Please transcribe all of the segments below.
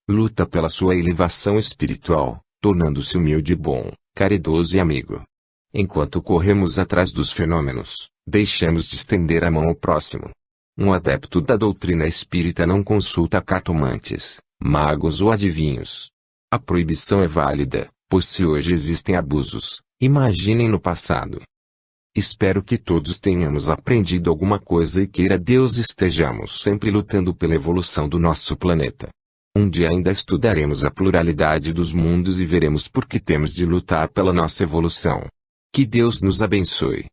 luta pela sua elevação espiritual, tornando-se humilde e bom, caridoso e amigo. Enquanto corremos atrás dos fenômenos, deixamos de estender a mão ao próximo. Um adepto da doutrina espírita não consulta cartomantes, magos ou adivinhos. A proibição é válida, pois se hoje existem abusos, imaginem no passado. Espero que todos tenhamos aprendido alguma coisa e queira Deus estejamos sempre lutando pela evolução do nosso planeta. Um dia ainda estudaremos a pluralidade dos mundos e veremos por que temos de lutar pela nossa evolução. Que Deus nos abençoe.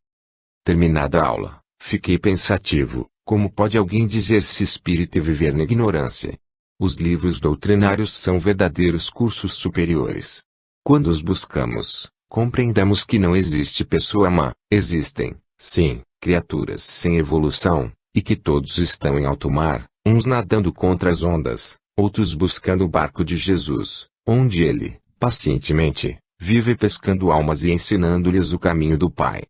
Terminada a aula, fiquei pensativo, como pode alguém dizer-se espírita e viver na ignorância? Os livros doutrinários são verdadeiros cursos superiores. Quando os buscamos, compreendamos que não existe pessoa má, existem, sim, criaturas sem evolução, e que todos estão em alto mar, uns nadando contra as ondas, outros buscando o barco de Jesus, onde ele, pacientemente, vive pescando almas e ensinando-lhes o caminho do Pai.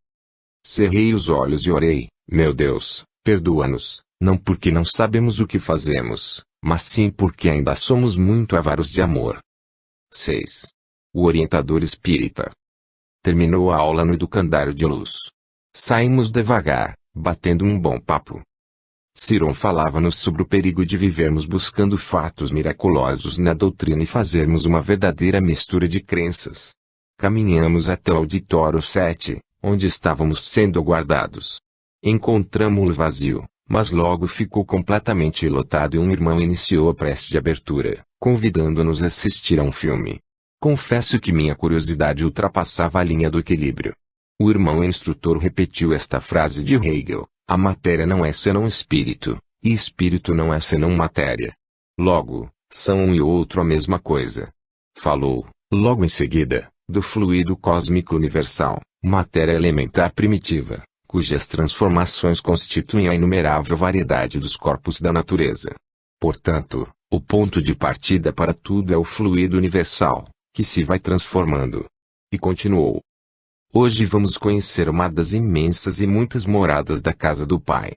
Cerrei os olhos e orei, meu Deus, perdoa-nos, não porque não sabemos o que fazemos, mas sim porque ainda somos muito avaros de amor. 6. O orientador espírita. Terminou a aula no educandário de luz. Saímos devagar, batendo um bom papo. Ciron falava-nos sobre o perigo de vivermos buscando fatos miraculosos na doutrina e fazermos uma verdadeira mistura de crenças. Caminhamos até o auditório 7, onde estávamos sendo aguardados. Encontramo-lo vazio, mas logo ficou completamente lotado e um irmão iniciou a prece de abertura, convidando-nos a assistir a um filme. Confesso que minha curiosidade ultrapassava a linha do equilíbrio. O irmão instrutor repetiu esta frase de Hegel: a matéria não é senão espírito, e espírito não é senão matéria. Logo, são um e outro a mesma coisa. Falou, logo em seguida, do fluido cósmico universal, matéria elementar primitiva, cujas transformações constituem a inumerável variedade dos corpos da natureza. Portanto, o ponto de partida para tudo é o fluido universal, que se vai transformando. E continuou. Hoje vamos conhecer uma das imensas e muitas moradas da casa do Pai.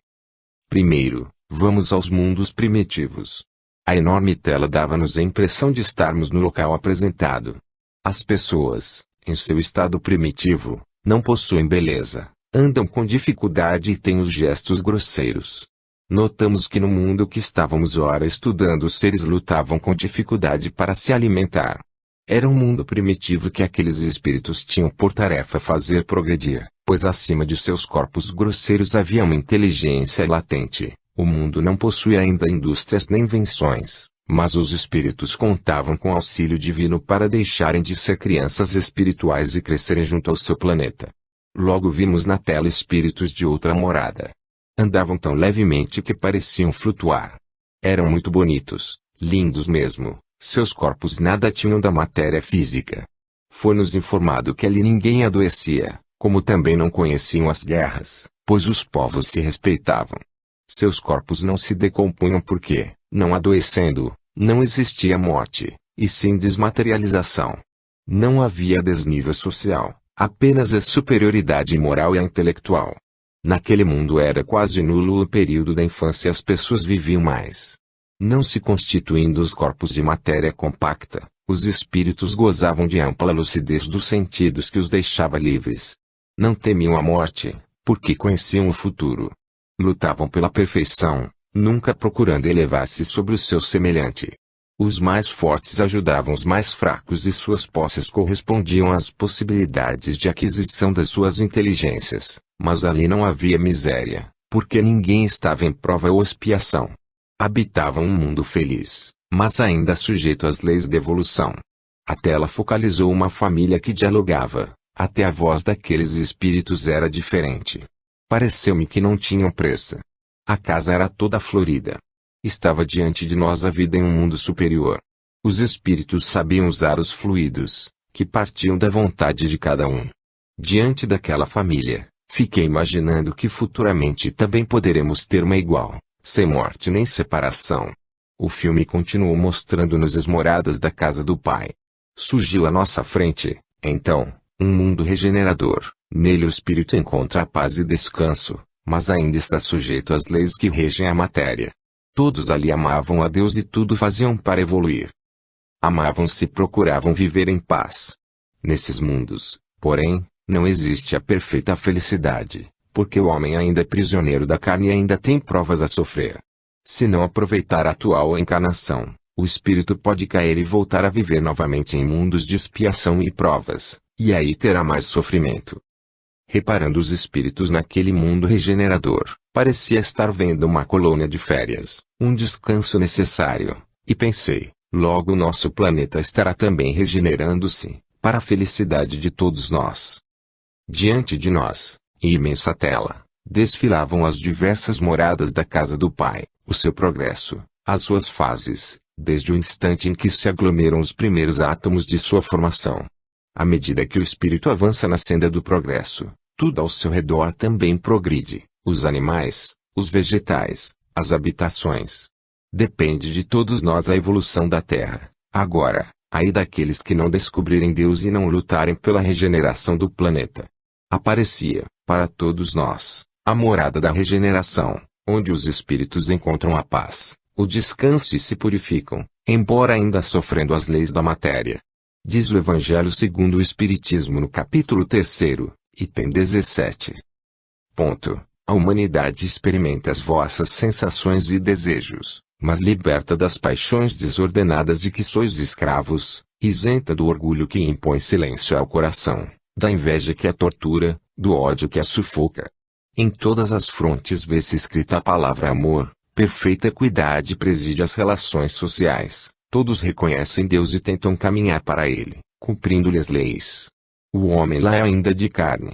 Primeiro, vamos aos mundos primitivos. A enorme tela dava-nos a impressão de estarmos no local apresentado. As pessoas, em seu estado primitivo, não possuem beleza, andam com dificuldade e têm os gestos grosseiros. Notamos que no mundo que estávamos ora estudando os seres lutavam com dificuldade para se alimentar. Era um mundo primitivo que aqueles espíritos tinham por tarefa fazer progredir, pois acima de seus corpos grosseiros havia uma inteligência latente. O mundo não possui ainda indústrias nem invenções, mas os espíritos contavam com auxílio divino para deixarem de ser crianças espirituais e crescerem junto ao seu planeta. Logo vimos na tela espíritos de outra morada. Andavam tão levemente que pareciam flutuar. Eram muito bonitos, lindos mesmo. Seus corpos nada tinham da matéria física. Foi-nos informado que ali ninguém adoecia, como também não conheciam as guerras, pois os povos se respeitavam. Seus corpos não se decompunham porque, não adoecendo, não existia morte, e sim desmaterialização. Não havia desnível social, apenas a superioridade moral e intelectual. Naquele mundo era quase nulo o período da infância e as pessoas viviam mais. Não se constituindo os corpos de matéria compacta, os espíritos gozavam de ampla lucidez dos sentidos que os deixava livres. Não temiam a morte, porque conheciam o futuro. Lutavam pela perfeição, nunca procurando elevar-se sobre o seu semelhante. Os mais fortes ajudavam os mais fracos e suas posses correspondiam às possibilidades de aquisição das suas inteligências, mas ali não havia miséria, porque ninguém estava em prova ou expiação. Habitavam um mundo feliz, mas ainda sujeito às leis da evolução. A tela focalizou uma família que dialogava, até a voz daqueles espíritos era diferente. Pareceu-me que não tinham pressa. A casa era toda florida. Estava diante de nós a vida em um mundo superior. Os espíritos sabiam usar os fluidos, que partiam da vontade de cada um. Diante daquela família, fiquei imaginando que futuramente também poderemos ter uma igual. Sem morte nem separação. O filme continuou mostrando-nos as moradas da casa do Pai. Surgiu à nossa frente, então, um mundo regenerador. Nele o espírito encontra a paz e descanso, mas ainda está sujeito às leis que regem a matéria. Todos ali amavam a Deus e tudo faziam para evoluir. Amavam-se e procuravam viver em paz. Nesses mundos, porém, não existe a perfeita felicidade, porque o homem ainda é prisioneiro da carne e ainda tem provas a sofrer. Se não aproveitar a atual encarnação, o espírito pode cair e voltar a viver novamente em mundos de expiação e provas, e aí terá mais sofrimento. Reparando os espíritos naquele mundo regenerador, parecia estar vendo uma colônia de férias, um descanso necessário, e pensei, logo nosso planeta estará também regenerando-se, para a felicidade de todos nós. Diante de nós, em imensa tela, desfilavam as diversas moradas da casa do Pai, o seu progresso, as suas fases, desde o instante em que se aglomeram os primeiros átomos de sua formação. À medida que o espírito avança na senda do progresso, tudo ao seu redor também progride, os animais, os vegetais, as habitações. Depende de todos nós a evolução da Terra. Agora, ai daqueles que não descobrirem Deus e não lutarem pela regeneração do planeta. Aparecia, para todos nós, a morada da regeneração, onde os espíritos encontram a paz, o descanso e se purificam, embora ainda sofrendo as leis da matéria. Diz o Evangelho segundo o Espiritismo no capítulo 3º, item 17. A humanidade experimenta as vossas sensações e desejos, mas liberta das paixões desordenadas de que sois escravos, isenta do orgulho que impõe silêncio ao coração, da inveja que a tortura, do ódio que a sufoca. Em todas as frontes vê-se escrita a palavra amor, perfeita equidade preside as relações sociais, todos reconhecem Deus e tentam caminhar para Ele, cumprindo-lhe as leis. O homem lá é ainda de carne.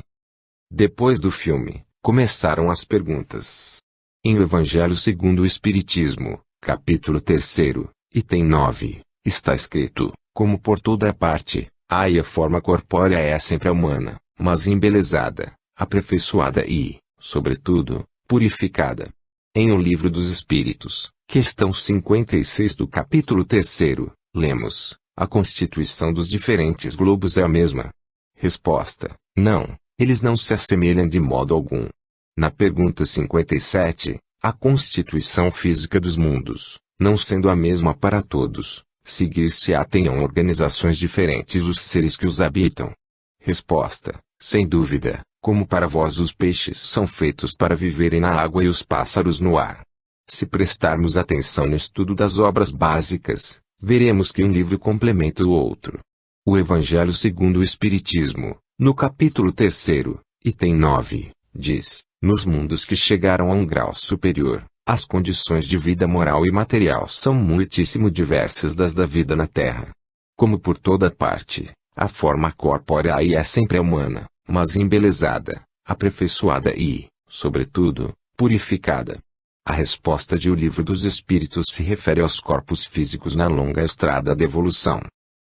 Depois do filme, começaram as perguntas. Em O Evangelho segundo o Espiritismo, capítulo 3º, item 9, está escrito, como por toda parte, a forma corpórea é sempre a humana, mas embelezada, aperfeiçoada e, sobretudo, purificada. Em O Livro dos Espíritos, questão 56 do capítulo 3º, lemos, a constituição dos diferentes globos é a mesma. Resposta, não, eles não se assemelham de modo algum. Na pergunta 57, a constituição física dos mundos, não sendo a mesma para todos, seguir-se-á tenham organizações diferentes os seres que os habitam. Resposta, sem dúvida, como para vós os peixes são feitos para viverem na água e os pássaros no ar. Se prestarmos atenção no estudo das obras básicas, veremos que um livro complementa o outro. O Evangelho segundo o Espiritismo, no capítulo 3º, item 9, diz, nos mundos que chegaram a um grau superior, as condições de vida moral e material são muitíssimo diversas das da vida na Terra. Como por toda parte, a forma corpórea aí é sempre humana, mas embelezada, aperfeiçoada e, sobretudo, purificada. A resposta de O Livro dos Espíritos se refere aos corpos físicos na longa estrada da evolução.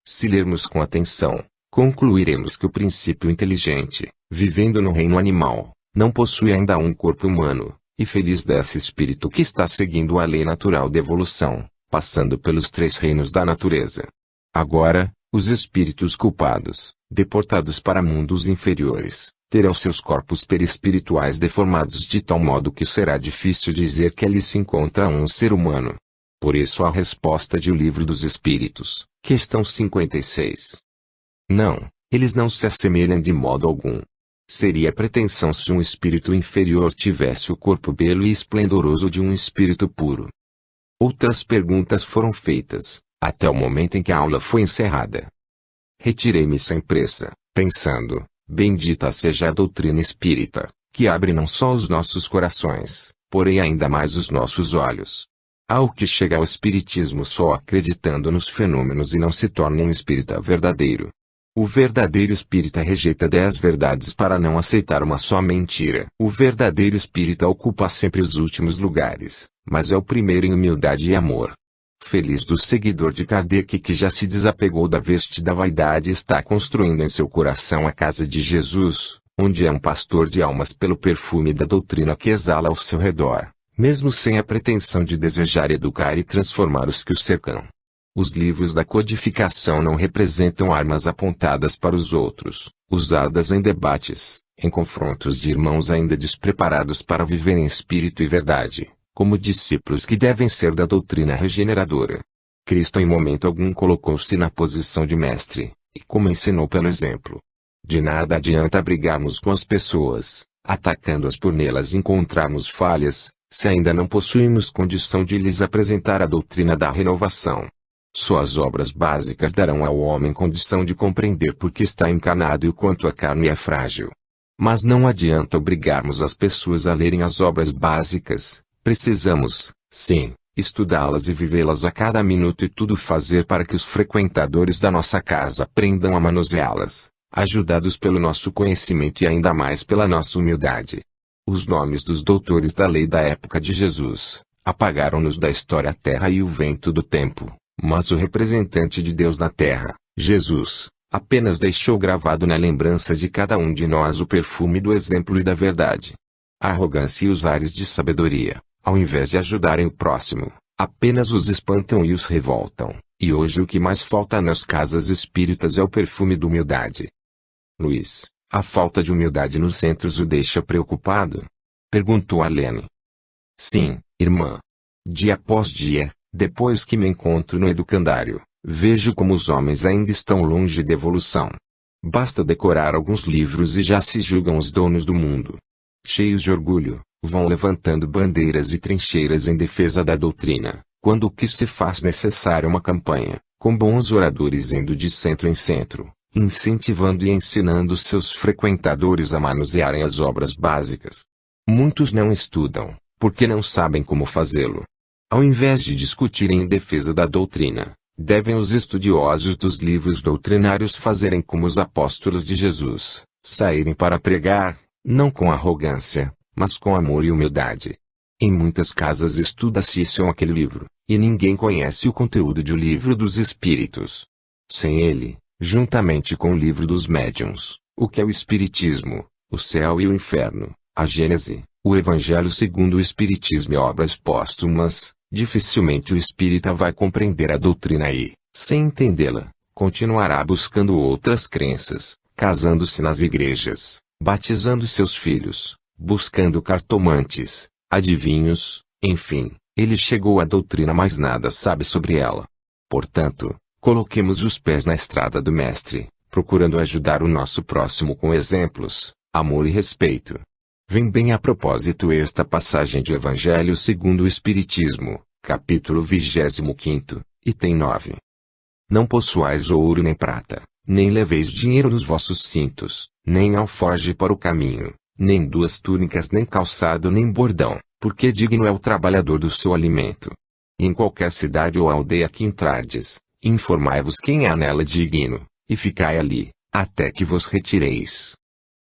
Se lermos com atenção, concluiremos que o princípio inteligente, vivendo no reino animal, não possui ainda um corpo humano, e feliz desse espírito que está seguindo a lei natural da evolução, passando pelos 3 reinos da natureza. Agora, os espíritos culpados, deportados para mundos inferiores, terão seus corpos perispirituais deformados de tal modo que será difícil dizer que ali se encontra um ser humano. Por isso a resposta de O Livro dos Espíritos, questão 56. Não, eles não se assemelham de modo algum. Seria pretensão se um espírito inferior tivesse o corpo belo e esplendoroso de um espírito puro. Outras perguntas foram feitas, até o momento em que a aula foi encerrada. Retirei-me sem pressa, pensando, bendita seja a doutrina espírita, que abre não só os nossos corações, porém ainda mais os nossos olhos. Ao que chega ao espiritismo só acreditando nos fenômenos e não se torna um espírita verdadeiro. O verdadeiro espírita rejeita 10 verdades para não aceitar uma só mentira. O verdadeiro espírita ocupa sempre os últimos lugares, mas é o primeiro em humildade e amor. Feliz do seguidor de Kardec que já se desapegou da veste da vaidade e está construindo em seu coração a casa de Jesus, onde é um pastor de almas pelo perfume da doutrina que exala ao seu redor, mesmo sem a pretensão de desejar educar e transformar os que o cercam. Os livros da codificação não representam armas apontadas para os outros, usadas em debates, em confrontos de irmãos ainda despreparados para viver em espírito e verdade, como discípulos que devem ser da doutrina regeneradora. Cristo em momento algum colocou-se na posição de mestre, e como ensinou pelo exemplo. De nada adianta brigarmos com as pessoas, atacando-as por nelas encontrarmos falhas, se ainda não possuímos condição de lhes apresentar a doutrina da renovação. Só as obras básicas darão ao homem condição de compreender por que está encarnado e o quanto a carne é frágil. Mas não adianta obrigarmos as pessoas a lerem as obras básicas, precisamos, sim, estudá-las e vivê-las a cada minuto e tudo fazer para que os frequentadores da nossa casa aprendam a manuseá-las, ajudados pelo nosso conhecimento e ainda mais pela nossa humildade. Os nomes dos doutores da lei da época de Jesus apagaram-nos da história a terra e o vento do tempo, mas o representante de Deus na terra, Jesus, apenas deixou gravado na lembrança de cada um de nós o perfume do exemplo e da verdade. A arrogância e os ares de sabedoria, ao invés de ajudarem o próximo, apenas os espantam e os revoltam, e hoje o que mais falta nas casas espíritas é o perfume da humildade. Luiz, a falta de humildade nos centros o deixa preocupado? Perguntou Arlene. Sim, irmã. Dia após dia, depois que me encontro no educandário, vejo como os homens ainda estão longe de evolução. Basta decorar alguns livros e já se julgam os donos do mundo. Cheios de orgulho, vão levantando bandeiras e trincheiras em defesa da doutrina, quando o que se faz necessário é uma campanha, com bons oradores indo de centro em centro, incentivando e ensinando seus frequentadores a manusearem as obras básicas. Muitos não estudam, porque não sabem como fazê-lo. Ao invés de discutirem em defesa da doutrina, devem os estudiosos dos livros doutrinários fazerem como os apóstolos de Jesus, saírem para pregar, não com arrogância, mas com amor e humildade. Em muitas casas estuda-se isso ou aquele livro, e ninguém conhece o conteúdo do livro dos Espíritos. Sem ele, juntamente com o livro dos médiuns, o que é o Espiritismo, o céu e o inferno, a Gênese, o Evangelho segundo o Espiritismo e obras póstumas, dificilmente o espírita vai compreender a doutrina e, sem entendê-la, continuará buscando outras crenças, casando-se nas igrejas, batizando seus filhos, buscando cartomantes, adivinhos, enfim, ele chegou à doutrina mas nada sabe sobre ela. Portanto, coloquemos os pés na estrada do Mestre, procurando ajudar o nosso próximo com exemplos, amor e respeito. Vem bem a propósito esta passagem de Evangelho segundo o Espiritismo, capítulo 25, item 9. Não possuais ouro nem prata, nem leveis dinheiro nos vossos cintos, nem alforje para o caminho, nem duas túnicas nem calçado nem bordão, porque digno é o trabalhador do seu alimento. E em qualquer cidade ou aldeia que entrardes, informai-vos quem há nela digno, e ficai ali, até que vos retireis.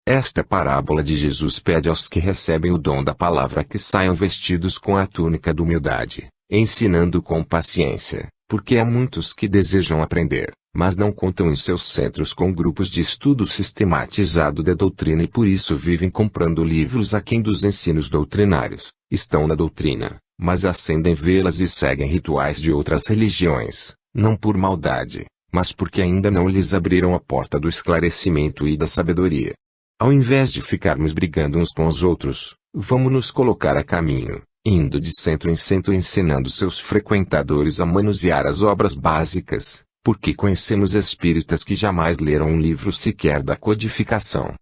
Esta parábola de Jesus pede aos que recebem o dom da palavra que saiam vestidos com a túnica da humildade, ensinando com paciência, porque há muitos que desejam aprender, mas não contam em seus centros com grupos de estudo sistematizado da doutrina e por isso vivem comprando livros aquém dos ensinos doutrinários, estão na doutrina, mas acendem velas e seguem rituais de outras religiões, não por maldade, mas porque ainda não lhes abriram a porta do esclarecimento e da sabedoria. Ao invés de ficarmos brigando uns com os outros, vamos nos colocar a caminho, indo de centro em centro ensinando seus frequentadores a manusear as obras básicas, porque conhecemos espíritas que jamais leram um livro sequer da codificação.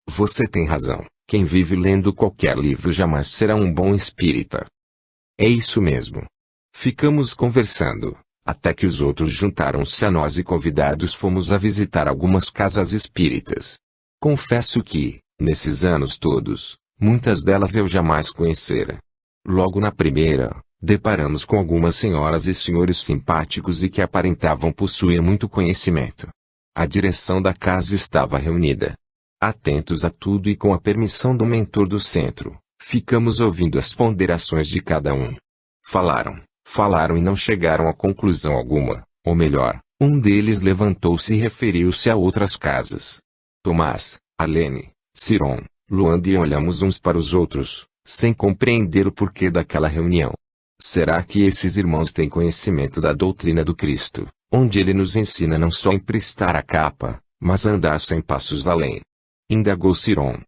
Você tem razão, quem vive lendo qualquer livro jamais será um bom espírita. É isso mesmo. Ficamos conversando, até que os outros juntaram-se a nós e convidados fomos a visitar algumas casas espíritas. Confesso que, nesses anos todos, muitas delas eu jamais conhecera. Logo na primeira, deparamos com algumas senhoras e senhores simpáticos e que aparentavam possuir muito conhecimento. A direção da casa estava reunida. Atentos a tudo e com a permissão do mentor do centro, ficamos ouvindo as ponderações de cada um. Falaram e não chegaram a conclusão alguma, ou melhor, um deles levantou-se e referiu-se a outras casas. Tomás, Arlene, Ciron, Luanda e olhamos uns para os outros, sem compreender o porquê daquela reunião. Será que esses irmãos têm conhecimento da doutrina do Cristo, onde ele nos ensina não só a emprestar a capa, mas a andar 100 passos além? Indagou Ciron.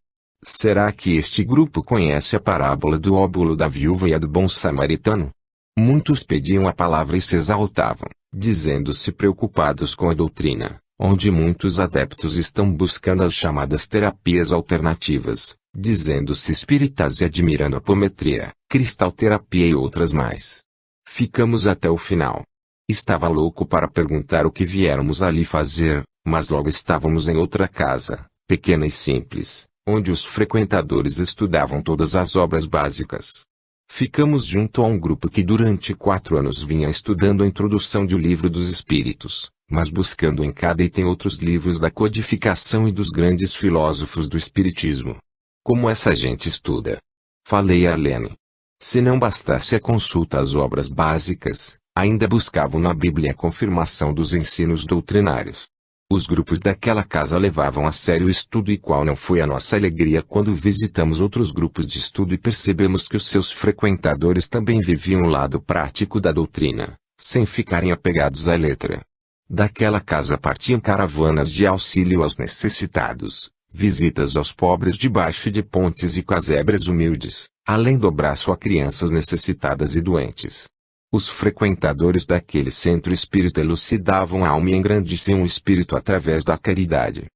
Será que este grupo conhece a parábola do óbolo da viúva e a do bom samaritano? Muitos pediam a palavra e se exaltavam, dizendo-se preocupados com a doutrina, onde muitos adeptos estão buscando as chamadas terapias alternativas, dizendo-se espíritas e admirando a apometria, cristalterapia e outras mais. Ficamos até o final. Estava louco para perguntar o que viéramos ali fazer, mas logo estávamos em outra casa, pequena e simples, onde os frequentadores estudavam todas as obras básicas. Ficamos junto a um grupo que durante 4 anos vinha estudando a introdução do Livro dos Espíritos, mas buscando em cada item outros livros da codificação e dos grandes filósofos do Espiritismo. Como essa gente estuda? Falei a Arlene. Se não bastasse a consulta às obras básicas, ainda buscavam na Bíblia a confirmação dos ensinos doutrinários. Os grupos daquela casa levavam a sério o estudo e qual não foi a nossa alegria quando visitamos outros grupos de estudo e percebemos que os seus frequentadores também viviam o lado prático da doutrina, sem ficarem apegados à letra. Daquela casa partiam caravanas de auxílio aos necessitados, visitas aos pobres debaixo de pontes e casebres humildes, além do abraço a crianças necessitadas e doentes. Os frequentadores daquele centro espírita elucidavam a alma e engrandeciam o espírito através da caridade.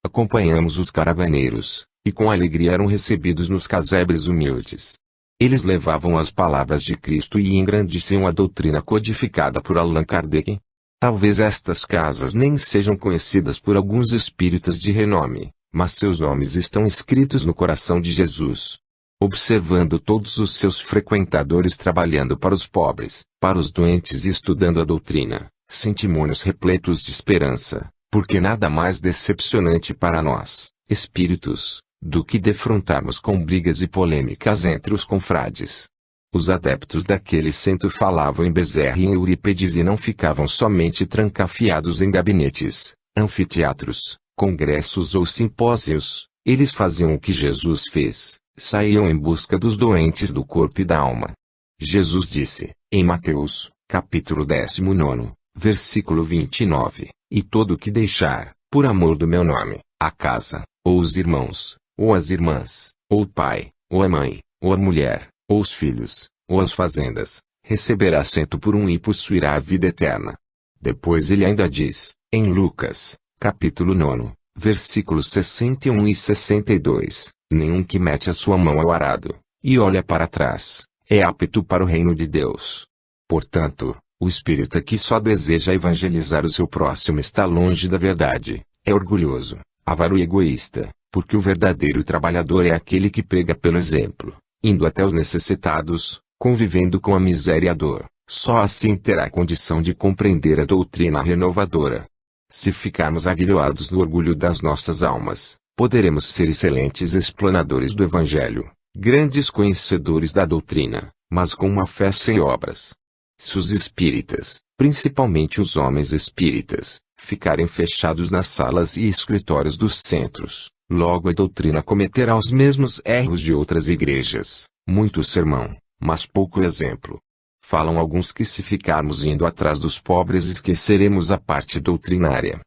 Acompanhamos os caravaneiros, e com alegria eram recebidos nos casebres humildes. Eles levavam as palavras de Cristo e engrandeciam a doutrina codificada por Allan Kardec. Talvez estas casas nem sejam conhecidas por alguns espíritas de renome, mas seus nomes estão escritos no coração de Jesus. Observando todos os seus frequentadores trabalhando para os pobres, para os doentes e estudando a doutrina, sentimos repletos de esperança, porque nada mais decepcionante para nós, espíritos, do que defrontarmos com brigas e polêmicas entre os confrades. Os adeptos daquele centro falavam em Bezerra e em Eurípides e não ficavam somente trancafiados em gabinetes, anfiteatros, congressos ou simpósios, eles faziam o que Jesus fez. Saíam em busca dos doentes do corpo e da alma. Jesus disse, em Mateus, capítulo 19, versículo 29, e todo o que deixar, por amor do meu nome, a casa, ou os irmãos, ou as irmãs, ou o pai, ou a mãe, ou a mulher, ou os filhos, ou as fazendas, receberá cento por um e possuirá a vida eterna. Depois ele ainda diz, em Lucas, capítulo 9, versículos 61 e 62, nenhum que mete a sua mão ao arado, e olha para trás, é apto para o reino de Deus. Portanto, o espírita que só deseja evangelizar o seu próximo está longe da verdade, é orgulhoso, avaro e egoísta, porque o verdadeiro trabalhador é aquele que prega pelo exemplo, indo até os necessitados, convivendo com a miséria e a dor, só assim terá condição de compreender a doutrina renovadora. Se ficarmos agrilhoados no orgulho das nossas almas, poderemos ser excelentes explanadores do Evangelho, grandes conhecedores da doutrina, mas com uma fé sem obras. Se os espíritas, principalmente os homens espíritas, ficarem fechados nas salas e escritórios dos centros, logo a doutrina cometerá os mesmos erros de outras igrejas, muito sermão, mas pouco exemplo. Falam alguns que se ficarmos indo atrás dos pobres esqueceremos a parte doutrinária.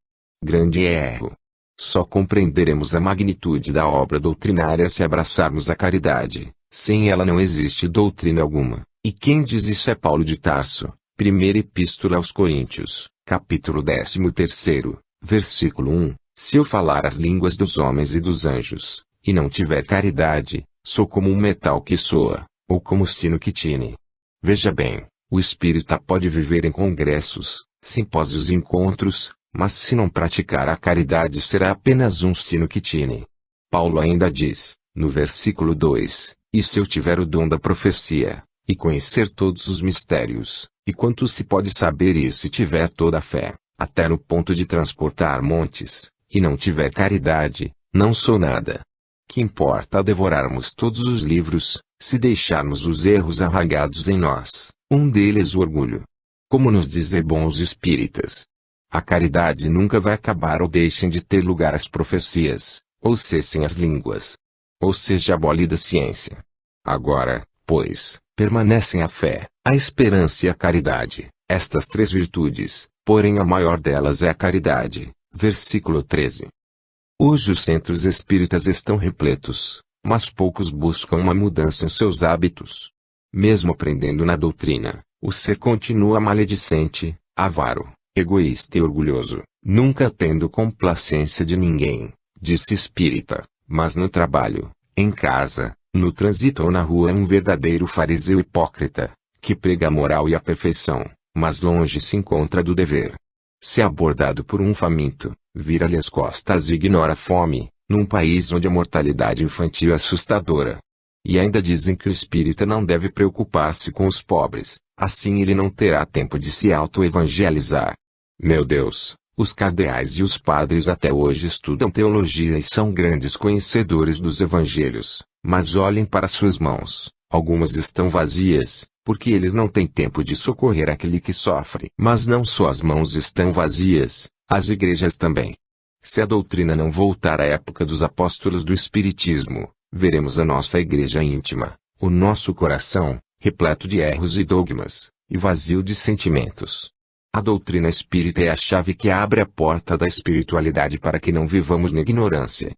Grande erro. Só compreenderemos a magnitude da obra doutrinária se abraçarmos a caridade, sem ela não existe doutrina alguma, e quem diz isso é Paulo de Tarso, primeira epístola aos Coríntios, capítulo 13, versículo 1, se eu falar as línguas dos homens e dos anjos, e não tiver caridade, sou como um metal que soa, ou como sino que tine. Veja bem, o espírita pode viver em congressos, simpósios e encontros, mas se não praticar a caridade será apenas um sino que tine. Paulo ainda diz, no versículo 2, e se eu tiver o dom da profecia, e conhecer todos os mistérios, e quanto se pode saber e se tiver toda a fé, até no ponto de transportar montes, e não tiver caridade, não sou nada. Que importa devorarmos todos os livros, se deixarmos os erros arraigados em nós, um deles o orgulho. Como nos dizem bons espíritas, a caridade nunca vai acabar ou deixem de ter lugar as profecias, ou cessem as línguas, ou seja abolida a ciência. Agora, pois, permanecem a fé, a esperança e a caridade, estas 3 virtudes, porém a maior delas é a caridade. Versículo 13. Hoje os centros espíritas estão repletos, mas poucos buscam uma mudança em seus hábitos. Mesmo aprendendo na doutrina, o ser continua maledicente, avaro, egoísta e orgulhoso, nunca tendo complacência de ninguém, disse espírita, mas no trabalho, em casa, no trânsito ou na rua é um verdadeiro fariseu hipócrita, que prega a moral e a perfeição, mas longe se encontra do dever. Se abordado por um faminto, vira-lhe as costas e ignora a fome, num país onde a mortalidade infantil é assustadora. E ainda dizem que o espírita não deve preocupar-se com os pobres, assim ele não terá tempo de se auto-evangelizar. Meu Deus, os cardeais e os padres até hoje estudam teologia e são grandes conhecedores dos evangelhos, mas olhem para suas mãos, algumas estão vazias, porque eles não têm tempo de socorrer aquele que sofre. Mas não só as mãos estão vazias, as igrejas também. Se a doutrina não voltar à época dos apóstolos do Espiritismo, veremos a nossa igreja íntima, o nosso coração, repleto de erros e dogmas, e vazio de sentimentos. A doutrina espírita é a chave que abre a porta da espiritualidade para que não vivamos na ignorância.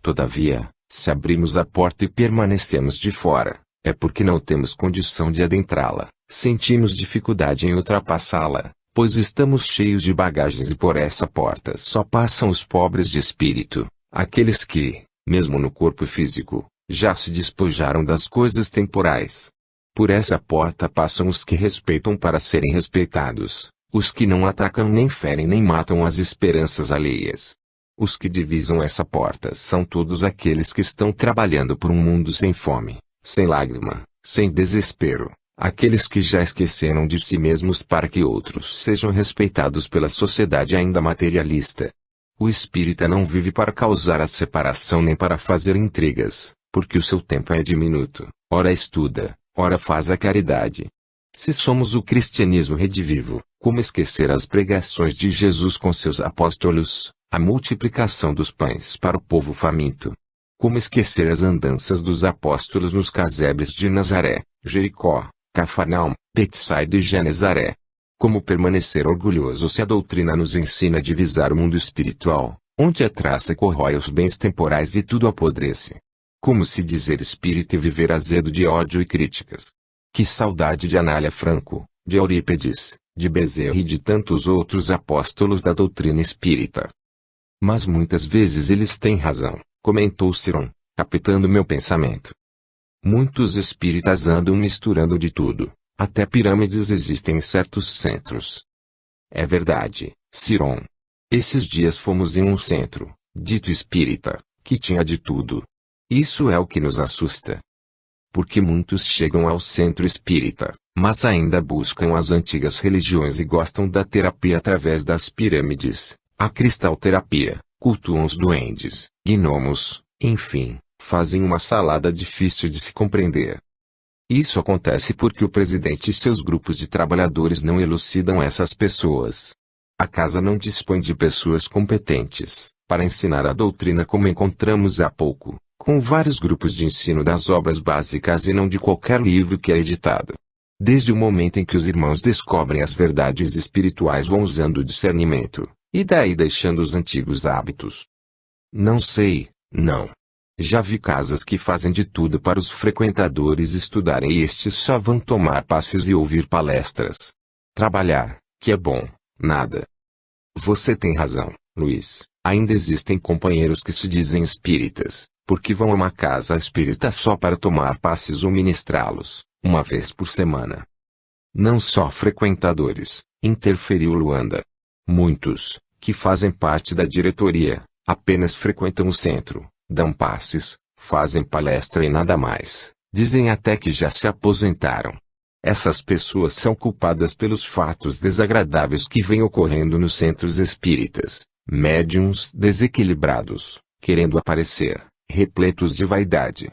Todavia, se abrimos a porta e permanecemos de fora, é porque não temos condição de adentrá-la, sentimos dificuldade em ultrapassá-la, pois estamos cheios de bagagens e por essa porta só passam os pobres de espírito, aqueles que, mesmo no corpo físico, já se despojaram das coisas temporais. Por essa porta passam os que respeitam para serem respeitados, os que não atacam nem ferem nem matam as esperanças alheias. Os que divisam essa porta são todos aqueles que estão trabalhando por um mundo sem fome, sem lágrima, sem desespero, aqueles que já esqueceram de si mesmos para que outros sejam respeitados pela sociedade ainda materialista. O espírita não vive para causar a separação nem para fazer intrigas, porque o seu tempo é diminuto, ora estuda, ora faz a caridade. Se somos o cristianismo redivivo, como esquecer as pregações de Jesus com seus apóstolos, a multiplicação dos pães para o povo faminto? Como esquecer as andanças dos apóstolos nos casebres de Nazaré, Jericó, Cafarnaum, Betsaida e Genezaré? Como permanecer orgulhoso se a doutrina nos ensina a divisar o mundo espiritual, onde a traça corrói os bens temporais e tudo apodrece? Como se dizer espírita e viver azedo de ódio e críticas? Que saudade de Anália Franco, de Eurípides, de Bezerra e de tantos outros apóstolos da doutrina espírita. Mas muitas vezes eles têm razão, comentou Ciron, captando meu pensamento. Muitos espíritas andam misturando de tudo, até pirâmides existem em certos centros. É verdade, Ciron. Esses dias fomos em um centro, dito espírita, que tinha de tudo. Isso é o que nos assusta. Porque muitos chegam ao centro espírita, mas ainda buscam as antigas religiões e gostam da terapia através das pirâmides, a cristalterapia, cultuam os duendes, gnomos, enfim, fazem uma salada difícil de se compreender. Isso acontece porque o presidente e seus grupos de trabalhadores não elucidam essas pessoas. A casa não dispõe de pessoas competentes para ensinar a doutrina como encontramos há pouco, com vários grupos de ensino das obras básicas e não de qualquer livro que é editado. Desde o momento em que os irmãos descobrem as verdades espirituais vão usando o discernimento, e daí deixando os antigos hábitos. Não sei, não. Já vi casas que fazem de tudo para os frequentadores estudarem e estes só vão tomar passes e ouvir palestras. Trabalhar, que é bom, nada. Você tem razão, Luiz. Ainda existem companheiros que se dizem espíritas, porque vão a uma casa espírita só para tomar passes ou ministrá-los, uma vez por semana. Não só frequentadores, interferiu Luanda. Muitos, que fazem parte da diretoria, apenas frequentam o centro, dão passes, fazem palestra e nada mais, dizem até que já se aposentaram. Essas pessoas são culpadas pelos fatos desagradáveis que vêm ocorrendo nos centros espíritas, médiuns desequilibrados, querendo aparecer, repletos de vaidade.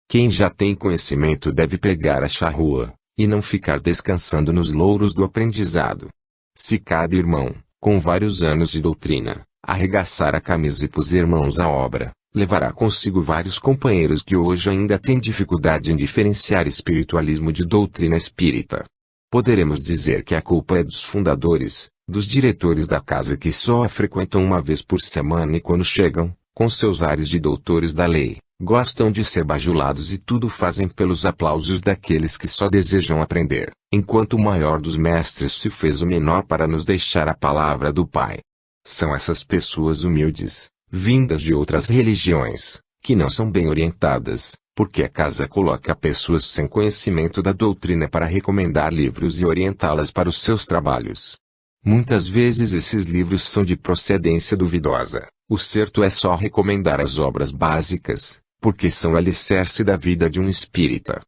Quem já tem conhecimento deve pegar a charrua, e não ficar descansando nos louros do aprendizado. Se cada irmão, com vários anos de doutrina, arregaçar a camisa e puser mãos à obra, levará consigo vários companheiros que hoje ainda têm dificuldade em diferenciar espiritualismo de doutrina espírita. Poderemos dizer que a culpa é dos fundadores, dos diretores da casa que só a frequentam uma vez por semana e quando chegam, com seus ares de doutores da lei, Gostam de ser bajulados e tudo fazem pelos aplausos daqueles que só desejam aprender, enquanto o maior dos mestres se fez o menor para nos deixar a palavra do Pai. São essas pessoas humildes, vindas de outras religiões, que não são bem orientadas, porque a casa coloca pessoas sem conhecimento da doutrina para recomendar livros e orientá-las para os seus trabalhos. Muitas vezes esses livros são de procedência duvidosa. O certo é só recomendar as obras básicas, porque são o alicerce da vida de um espírita.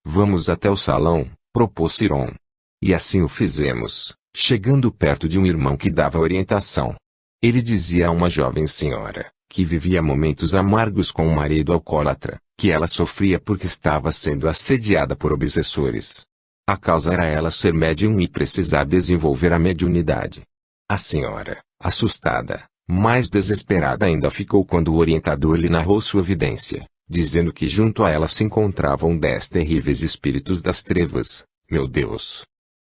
Vamos até o salão, propôs Ciron. E assim o fizemos, chegando perto de um irmão que dava orientação. Ele dizia a uma jovem senhora, que vivia momentos amargos com um marido alcoólatra, que ela sofria porque estava sendo assediada por obsessores. A causa era ela ser médium e precisar desenvolver a mediunidade. A senhora, assustada, mais desesperada ainda ficou quando o orientador lhe narrou sua vidência, dizendo que junto a ela se encontravam 10 terríveis espíritos das trevas. Meu Deus!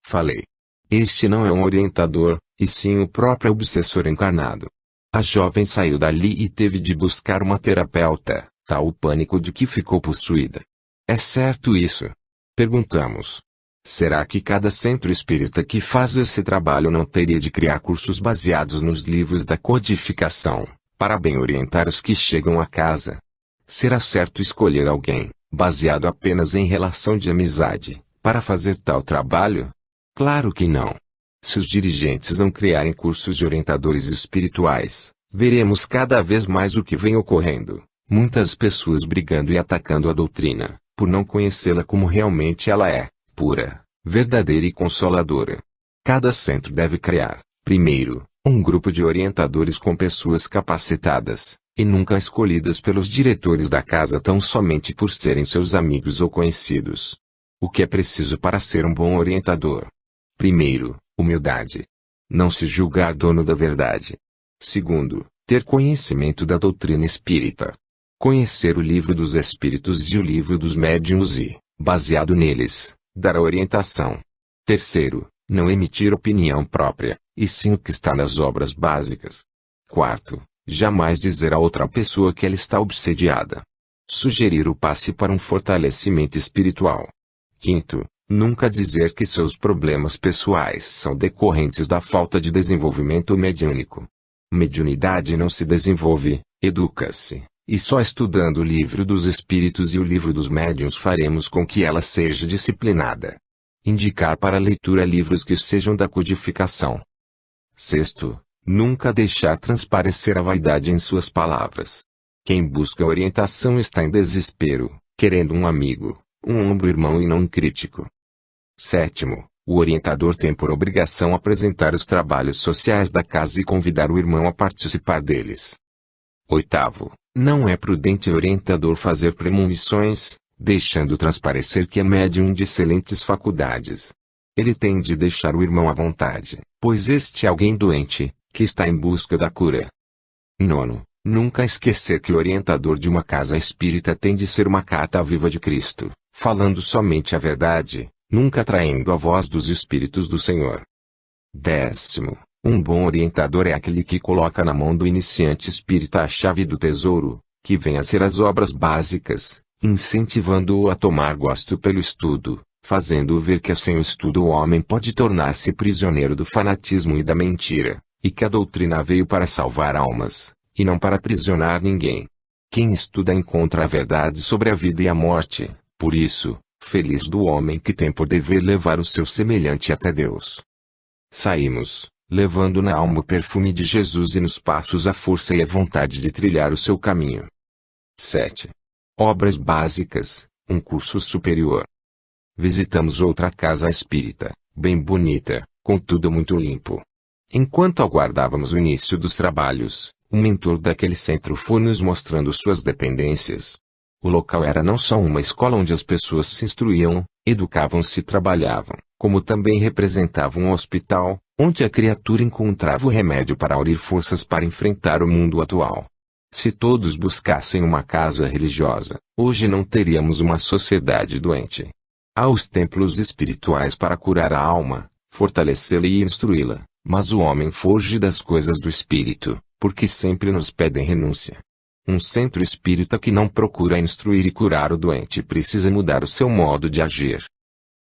Falei. Este não é um orientador, e sim o próprio obsessor encarnado. A jovem saiu dali e teve de buscar uma terapeuta, tal o pânico de que ficou possuída. É certo isso? Perguntamos. Será que cada centro espírita que faz esse trabalho não teria de criar cursos baseados nos livros da codificação, para bem orientar os que chegam à casa? Será certo escolher alguém, baseado apenas em relação de amizade, para fazer tal trabalho? Claro que não. Se os dirigentes não criarem cursos de orientadores espirituais, veremos cada vez mais o que vem ocorrendo: muitas pessoas brigando e atacando a doutrina, por não conhecê-la como realmente ela é, pura, verdadeira e consoladora. Cada centro deve criar, primeiro, um grupo de orientadores com pessoas capacitadas, e nunca escolhidas pelos diretores da casa tão somente por serem seus amigos ou conhecidos. O que é preciso para ser um bom orientador? Primeiro, humildade. Não se julgar dono da verdade. Segundo, ter conhecimento da doutrina espírita. Conhecer o livro dos espíritos e o livro dos médiuns e, baseado neles, dar a orientação. Terceiro, não emitir opinião própria, e sim o que está nas obras básicas. Quarto, jamais dizer a outra pessoa que ela está obsediada. Sugerir o passe para um fortalecimento espiritual. Quinto, nunca dizer que seus problemas pessoais são decorrentes da falta de desenvolvimento mediúnico. Mediunidade não se desenvolve, educa-se. E só estudando o livro dos espíritos e o livro dos médiuns faremos com que ela seja disciplinada. Indicar para leitura livros que sejam da codificação. Sexto, nunca deixar transparecer a vaidade em suas palavras. Quem busca orientação está em desespero, querendo um amigo, um ombro-irmão e não um crítico. Sétimo, o orientador tem por obrigação apresentar os trabalhos sociais da casa e convidar o irmão a participar deles. Oitavo, não é prudente o orientador fazer premonições, deixando transparecer que é médium de excelentes faculdades. Ele tem de deixar o irmão à vontade, pois este é alguém doente, que está em busca da cura. Nono, nunca esquecer que o orientador de uma casa espírita tem de ser uma carta viva de Cristo, falando somente a verdade, nunca traindo a voz dos Espíritos do Senhor. Décimo, um bom orientador é aquele que coloca na mão do iniciante espírita a chave do tesouro, que vem a ser as obras básicas, incentivando-o a tomar gosto pelo estudo, fazendo-o ver que sem o estudo o homem pode tornar-se prisioneiro do fanatismo e da mentira, e que a doutrina veio para salvar almas, e não para aprisionar ninguém. Quem estuda encontra a verdade sobre a vida e a morte, por isso, feliz do homem que tem por dever levar o seu semelhante até Deus. Saímos, levando na alma o perfume de Jesus e nos passos a força e a vontade de trilhar o seu caminho. 7. Obras básicas, um curso superior. Visitamos outra casa espírita, bem bonita, contudo muito limpo. Enquanto aguardávamos o início dos trabalhos, o mentor daquele centro foi nos mostrando suas dependências. O local era não só uma escola onde as pessoas se instruíam, educavam-se e trabalhavam, como também representava um hospital, onde a criatura encontrava o remédio para aurir forças para enfrentar o mundo atual. Se todos buscassem uma casa religiosa, hoje não teríamos uma sociedade doente. Há os templos espirituais para curar a alma, fortalecê-la e instruí-la, mas o homem foge das coisas do espírito, porque sempre nos pedem renúncia. Um centro espírita que não procura instruir e curar o doente precisa mudar o seu modo de agir.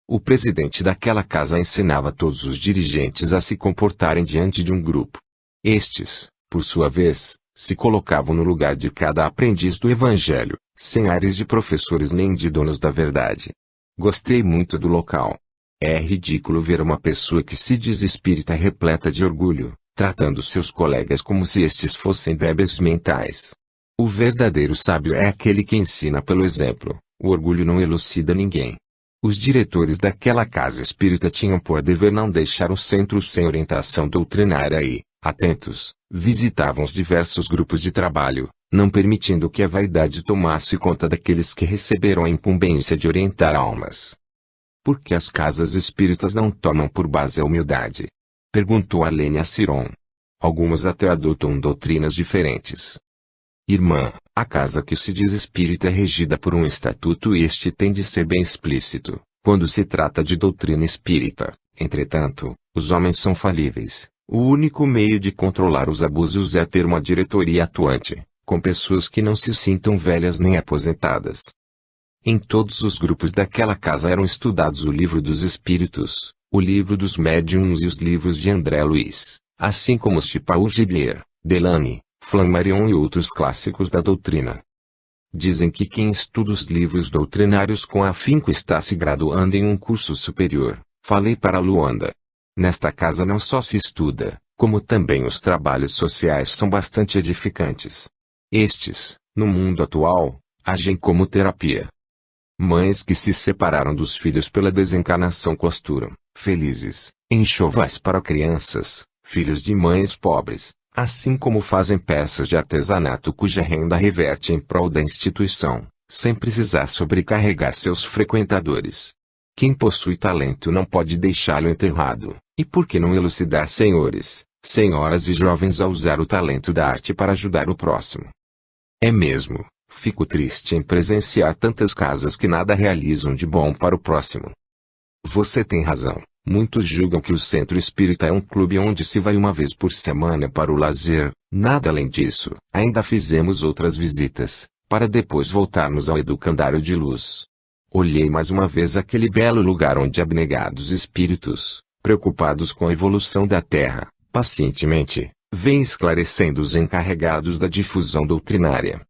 O presidente daquela casa ensinava todos os dirigentes a se comportarem diante de um grupo. Estes, por sua vez, se colocavam no lugar de cada aprendiz do evangelho, sem ares de professores nem de donos da verdade. Gostei muito do local. É ridículo ver uma pessoa que se diz espírita repleta de orgulho, tratando seus colegas como se estes fossem débeis mentais. O verdadeiro sábio é aquele que ensina pelo exemplo. O orgulho não elucida ninguém. Os diretores daquela casa espírita tinham por dever não deixar o centro sem orientação doutrinária e, atentos, visitavam os diversos grupos de trabalho, não permitindo que a vaidade tomasse conta daqueles que receberam a incumbência de orientar almas. Por que as casas espíritas não tomam por base a humildade? Perguntou Arlene a Ciron. Algumas até adotam doutrinas diferentes. Irmã, a casa que se diz espírita é regida por um estatuto e este tem de ser bem explícito, quando se trata de doutrina espírita. Entretanto, os homens são falíveis. O único meio de controlar os abusos é ter uma diretoria atuante, com pessoas que não se sintam velhas nem aposentadas. Em todos os grupos daquela casa eram estudados o Livro dos Espíritos, o Livro dos Médiuns e os livros de André Luiz, assim como os de Paul Gibier, Delany, Flammarion e outros clássicos da doutrina. Dizem que quem estuda os livros doutrinários com afinco está se graduando em um curso superior. Falei para Luanda. Nesta casa não só se estuda, como também os trabalhos sociais são bastante edificantes. Estes, no mundo atual, agem como terapia. Mães que se separaram dos filhos pela desencarnação costuram, felizes, enxovais para crianças, filhos de mães pobres, assim como fazem peças de artesanato cuja renda reverte em prol da instituição, sem precisar sobrecarregar seus frequentadores. Quem possui talento não pode deixá-lo enterrado, e por que não elucidar senhores, senhoras e jovens a usar o talento da arte para ajudar o próximo? É mesmo, fico triste em presenciar tantas casas que nada realizam de bom para o próximo. Você tem razão. Muitos julgam que o centro espírita é um clube onde se vai uma vez por semana para o lazer, nada além disso. Ainda fizemos outras visitas, para depois voltarmos ao educandário de luz. Olhei mais uma vez aquele belo lugar onde abnegados espíritos, preocupados com a evolução da Terra, pacientemente, vêm esclarecendo os encarregados da difusão doutrinária.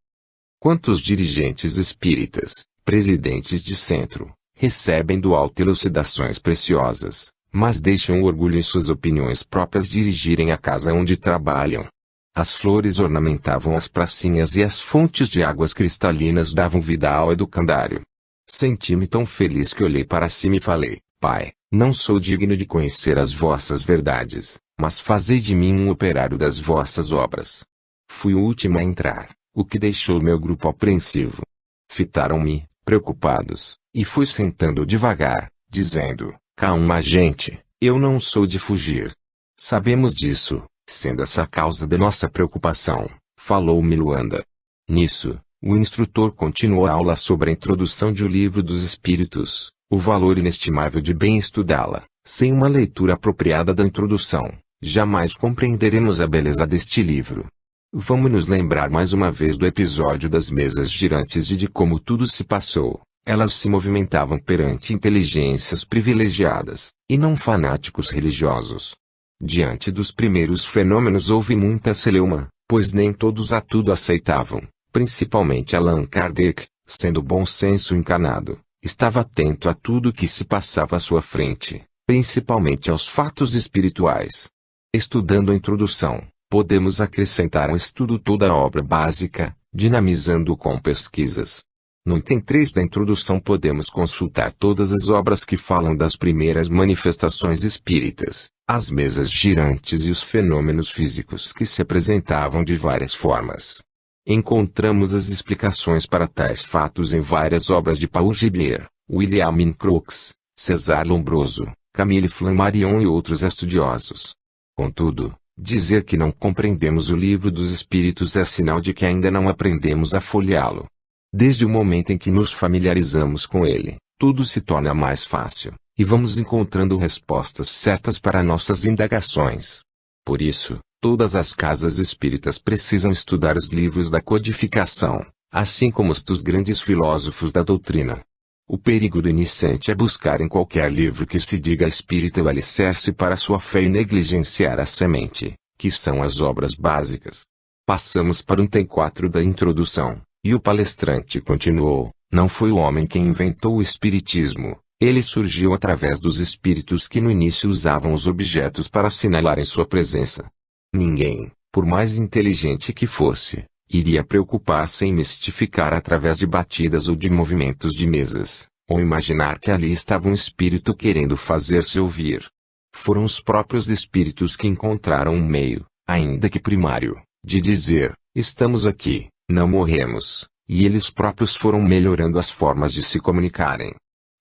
Quantos dirigentes espíritas, presidentes de centro, recebem do alto elucidações preciosas, mas deixam o orgulho em suas opiniões próprias dirigirem a casa onde trabalham. As flores ornamentavam as pracinhas e as fontes de águas cristalinas davam vida ao educandário. Senti-me tão feliz que olhei para cima e falei: Pai, não sou digno de conhecer as vossas verdades, mas fazei de mim um operário das vossas obras. Fui o último a entrar, o que deixou meu grupo apreensivo. Fitaram-me, preocupados, e fui sentando devagar, dizendo: Calma, gente, eu não sou de fugir. Sabemos disso, sendo essa a causa de nossa preocupação, falou-me Luanda. Nisso, o instrutor continuou a aula sobre a introdução de O Livro dos Espíritos, o valor inestimável de bem estudá-la. Sem uma leitura apropriada da introdução, jamais compreenderemos a beleza deste livro. Vamos nos lembrar mais uma vez do episódio das mesas girantes e de como tudo se passou. Elas se movimentavam perante inteligências privilegiadas, e não fanáticos religiosos. Diante dos primeiros fenômenos houve muita celeuma, pois nem todos a tudo aceitavam, principalmente Allan Kardec, sendo bom senso encarnado, estava atento a tudo que se passava à sua frente, principalmente aos fatos espirituais. Estudando a introdução, podemos acrescentar ao estudo toda a obra básica, dinamizando-o com pesquisas. No item 3 da introdução podemos consultar todas as obras que falam das primeiras manifestações espíritas, as mesas girantes e os fenômenos físicos que se apresentavam de várias formas. Encontramos as explicações para tais fatos em várias obras de Paul Gibier, William Crookes, César Lombroso, Camille Flammarion e outros estudiosos. Contudo, dizer que não compreendemos o Livro dos Espíritos é sinal de que ainda não aprendemos a folheá-lo. Desde o momento em que nos familiarizamos com ele, tudo se torna mais fácil, e vamos encontrando respostas certas para nossas indagações. Por isso, Todas as casas espíritas precisam estudar os livros da codificação, assim como os dos grandes filósofos da doutrina. O perigo do iniciante é buscar em qualquer livro que se diga espírita o alicerce para sua fé e negligenciar a semente, que são as obras básicas. Passamos para o item 4 da introdução, e o palestrante continuou: não foi o homem quem inventou o espiritismo, ele surgiu através dos espíritos que no início usavam os objetos para assinalarem sua presença. Ninguém, por mais inteligente que fosse, iria preocupar-se em mistificar através de batidas ou de movimentos de mesas, ou imaginar que ali estava um espírito querendo fazer-se ouvir. Foram os próprios espíritos que encontraram um meio, ainda que primário, de dizer: estamos aqui, não morremos, e eles próprios foram melhorando as formas de se comunicarem.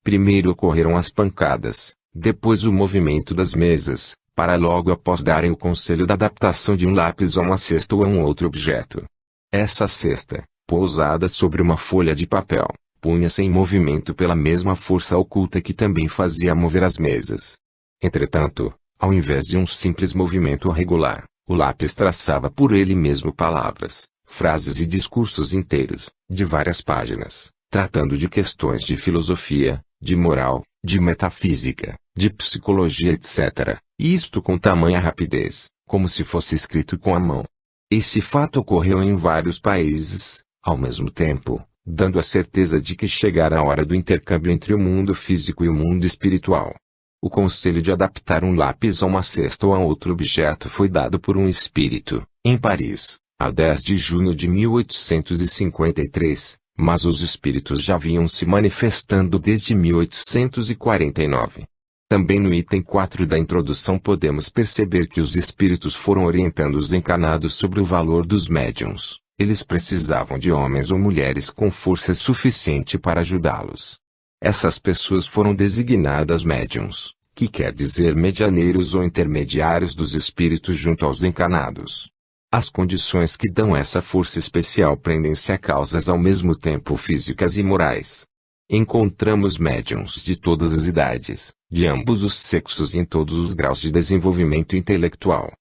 Primeiro ocorreram as pancadas, depois o movimento das mesas, para logo após darem o conselho da adaptação de um lápis a uma cesta ou a um outro objeto. Essa cesta, pousada sobre uma folha de papel, punha-se em movimento pela mesma força oculta que também fazia mover as mesas. Entretanto, ao invés de um simples movimento regular, o lápis traçava por ele mesmo palavras, frases e discursos inteiros, de várias páginas, tratando de questões de filosofia, de moral, de metafísica, de psicologia, etc., isto com tamanha rapidez, como se fosse escrito com a mão. Esse fato ocorreu em vários países, ao mesmo tempo, dando a certeza de que chegara a hora do intercâmbio entre o mundo físico e o mundo espiritual. O conselho de adaptar um lápis a uma cesta ou a outro objeto foi dado por um espírito, em Paris, a 10 de junho de 1853, mas os espíritos já vinham se manifestando desde 1849. Também no item 4 da introdução podemos perceber que os espíritos foram orientando os encarnados sobre o valor dos médiuns. Eles precisavam de homens ou mulheres com força suficiente para ajudá-los. Essas pessoas foram designadas médiuns, que quer dizer medianeiros ou intermediários dos espíritos junto aos encarnados. As condições que dão essa força especial prendem-se a causas ao mesmo tempo físicas e morais. Encontramos médiuns de todas as idades, de ambos os sexos e em todos os graus de desenvolvimento intelectual.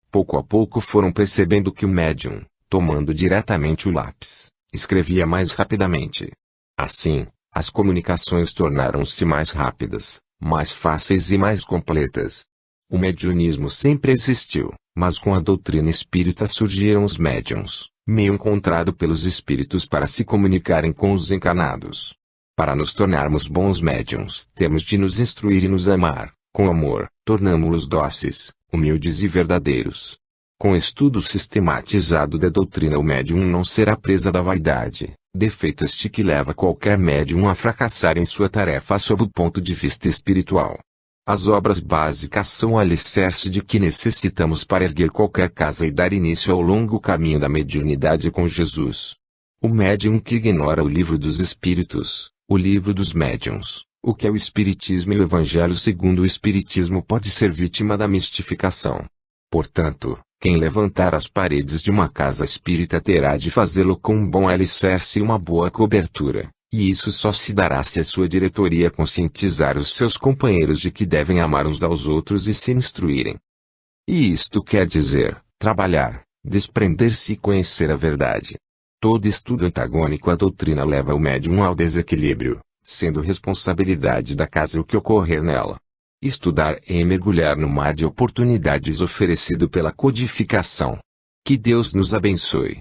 Pouco a pouco foram percebendo que o médium, tomando diretamente o lápis, escrevia mais rapidamente. Assim, as comunicações tornaram-se mais rápidas, mais fáceis e mais completas. O mediunismo sempre existiu, mas com a doutrina espírita surgiram os médiuns, meio encontrado pelos espíritos para se comunicarem com os encarnados. Para nos tornarmos bons médiuns, temos de nos instruir e nos amar, com amor, tornamo-los dóceis, humildes e verdadeiros. Com estudo sistematizado da doutrina, o médium não será presa da vaidade, defeito este que leva qualquer médium a fracassar em sua tarefa sob o ponto de vista espiritual. As obras básicas são o alicerce de que necessitamos para erguer qualquer casa e dar início ao longo caminho da mediunidade com Jesus. O médium que ignora o livro dos espíritos, o livro dos médiuns, o que é o Espiritismo e o Evangelho segundo o Espiritismo, pode ser vítima da mistificação. Portanto, quem levantar as paredes de uma casa espírita terá de fazê-lo com um bom alicerce e uma boa cobertura, e isso só se dará se a sua diretoria conscientizar os seus companheiros de que devem amar uns aos outros e se instruírem. E isto quer dizer, trabalhar, desprender-se e conhecer a verdade. Todo estudo antagônico à doutrina leva o médium ao desequilíbrio, sendo responsabilidade da casa o que ocorrer nela. Estudar é mergulhar no mar de oportunidades oferecido pela codificação. Que Deus nos abençoe.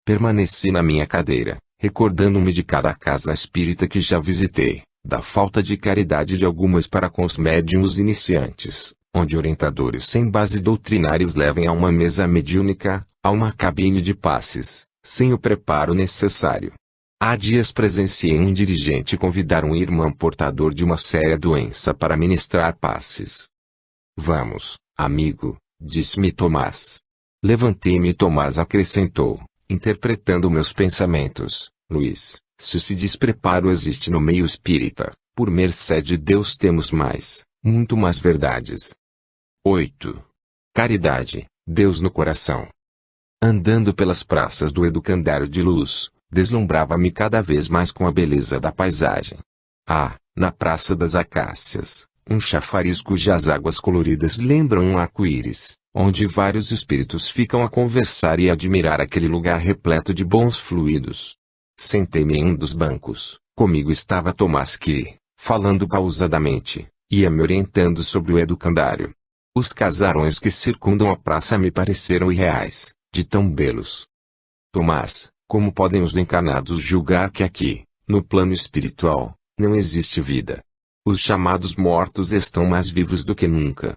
Permaneci na minha cadeira, recordando-me de cada casa espírita que já visitei, da falta de caridade de algumas para com os médiuns iniciantes, onde orientadores sem base doutrinários levem a uma mesa mediúnica, a uma cabine de passes, sem o preparo necessário. Há dias presenciei um dirigente convidar um irmão portador de uma séria doença para ministrar passes. Vamos, amigo, disse-me Tomás. Levantei-me e Tomás acrescentou, interpretando meus pensamentos: Luiz, se esse despreparo existe no meio espírita, por mercê de Deus temos mais, muito mais verdades. 8. Caridade, Deus no coração. Andando pelas praças do Educandário de Luz, deslumbrava-me cada vez mais com a beleza da paisagem. Na Praça das Acácias, um chafariz cujas águas coloridas lembram um arco-íris, onde vários espíritos ficam a conversar e admirar aquele lugar repleto de bons fluidos. Sentei-me em um dos bancos. Comigo estava Tomás que, falando pausadamente, ia me orientando sobre o educandário. Os casarões que circundam a praça me pareceram irreais, de tão belos. Tomás, como podem os encarnados julgar que aqui, no plano espiritual, não existe vida? Os chamados mortos estão mais vivos do que nunca.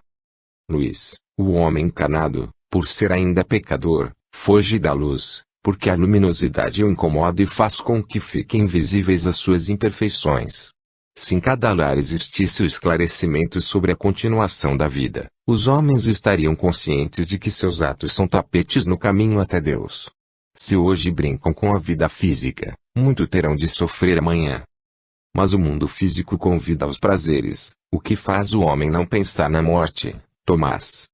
Luís, o homem encarnado, por ser ainda pecador, foge da luz, porque a luminosidade o incomoda e faz com que fiquem invisíveis as suas imperfeições. Se em cada lar existisse o esclarecimento sobre a continuação da vida, os homens estariam conscientes de que seus atos são tapetes no caminho até Deus. Se hoje brincam com a vida física, muito terão de sofrer amanhã. Mas o mundo físico convida aos prazeres, o que faz o homem não pensar na morte. Tomás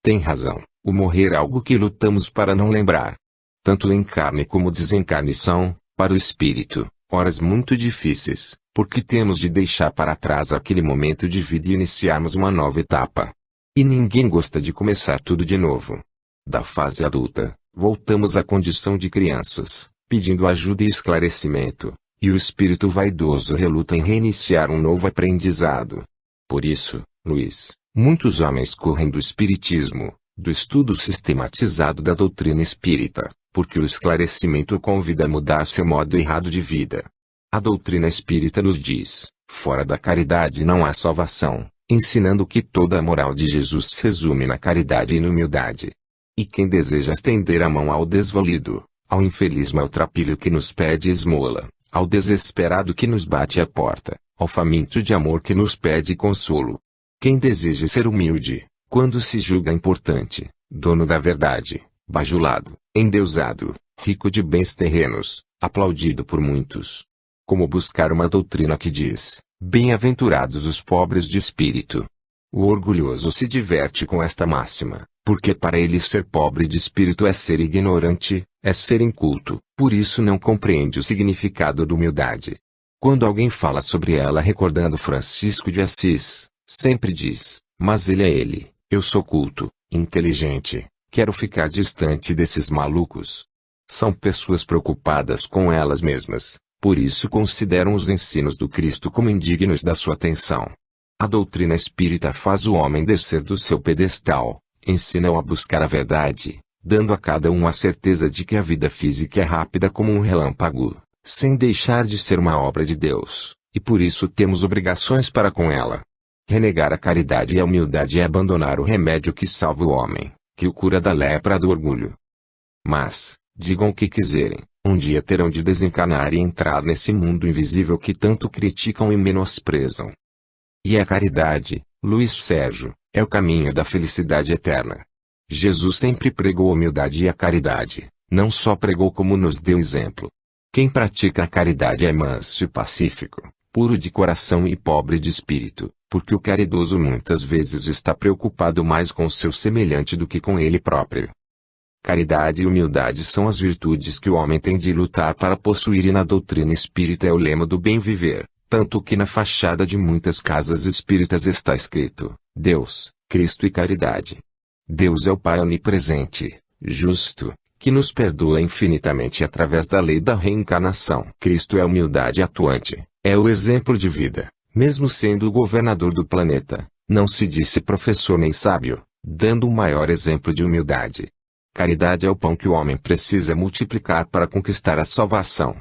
tem razão, o morrer é algo que lutamos para não lembrar. Tanto encarne como desencarne são, para o espírito, horas muito difíceis, porque temos de deixar para trás aquele momento de vida e iniciarmos uma nova etapa. E ninguém gosta de começar tudo de novo. Da fase adulta, voltamos à condição de crianças, pedindo ajuda e esclarecimento, e o espírito vaidoso reluta em reiniciar um novo aprendizado. Por isso, Luís, muitos homens correm do espiritismo, do estudo sistematizado da doutrina espírita, porque o esclarecimento convida a mudar seu modo errado de vida. A doutrina espírita nos diz, fora da caridade não há salvação, ensinando que toda a moral de Jesus se resume na caridade e na humildade. E quem deseja estender a mão ao desvalido, ao infeliz maltrapilho que nos pede esmola, ao desesperado que nos bate à porta, ao faminto de amor que nos pede consolo. Quem deseja ser humilde, quando se julga importante, dono da verdade, bajulado, endeusado, rico de bens terrenos, aplaudido por muitos. Como buscar uma doutrina que diz, bem-aventurados os pobres de espírito. O orgulhoso se diverte com esta máxima, porque para ele ser pobre de espírito é ser ignorante, é ser inculto, por isso não compreende o significado da humildade. Quando alguém fala sobre ela recordando Francisco de Assis, sempre diz, mas ele é ele, eu sou culto, inteligente, quero ficar distante desses malucos. São pessoas preocupadas com elas mesmas, por isso consideram os ensinos do Cristo como indignos da sua atenção. A doutrina espírita faz o homem descer do seu pedestal, ensina-o a buscar a verdade, dando a cada um a certeza de que a vida física é rápida como um relâmpago, sem deixar de ser uma obra de Deus, e por isso temos obrigações para com ela. Renegar a caridade e a humildade é abandonar o remédio que salva o homem, que o cura da lepra do orgulho. Mas, digam o que quiserem, um dia terão de desencarnar e entrar nesse mundo invisível que tanto criticam e menosprezam. E a caridade, Luís Sérgio, é o caminho da felicidade eterna. Jesus sempre pregou a humildade e a caridade, não só pregou como nos deu exemplo. Quem pratica a caridade é manso e pacífico, puro de coração e pobre de espírito, porque o caridoso muitas vezes está preocupado mais com seu semelhante do que com ele próprio. Caridade e humildade são as virtudes que o homem tem de lutar para possuir, e na doutrina espírita é o lema do bem viver, tanto que na fachada de muitas casas espíritas está escrito, Deus, Cristo e caridade. Deus é o Pai onipresente, justo, que nos perdoa infinitamente através da lei da reencarnação. Cristo é a humildade atuante, é o exemplo de vida, mesmo sendo o governador do planeta, não se disse professor nem sábio, dando o maior exemplo de humildade. Caridade é o pão que o homem precisa multiplicar para conquistar a salvação.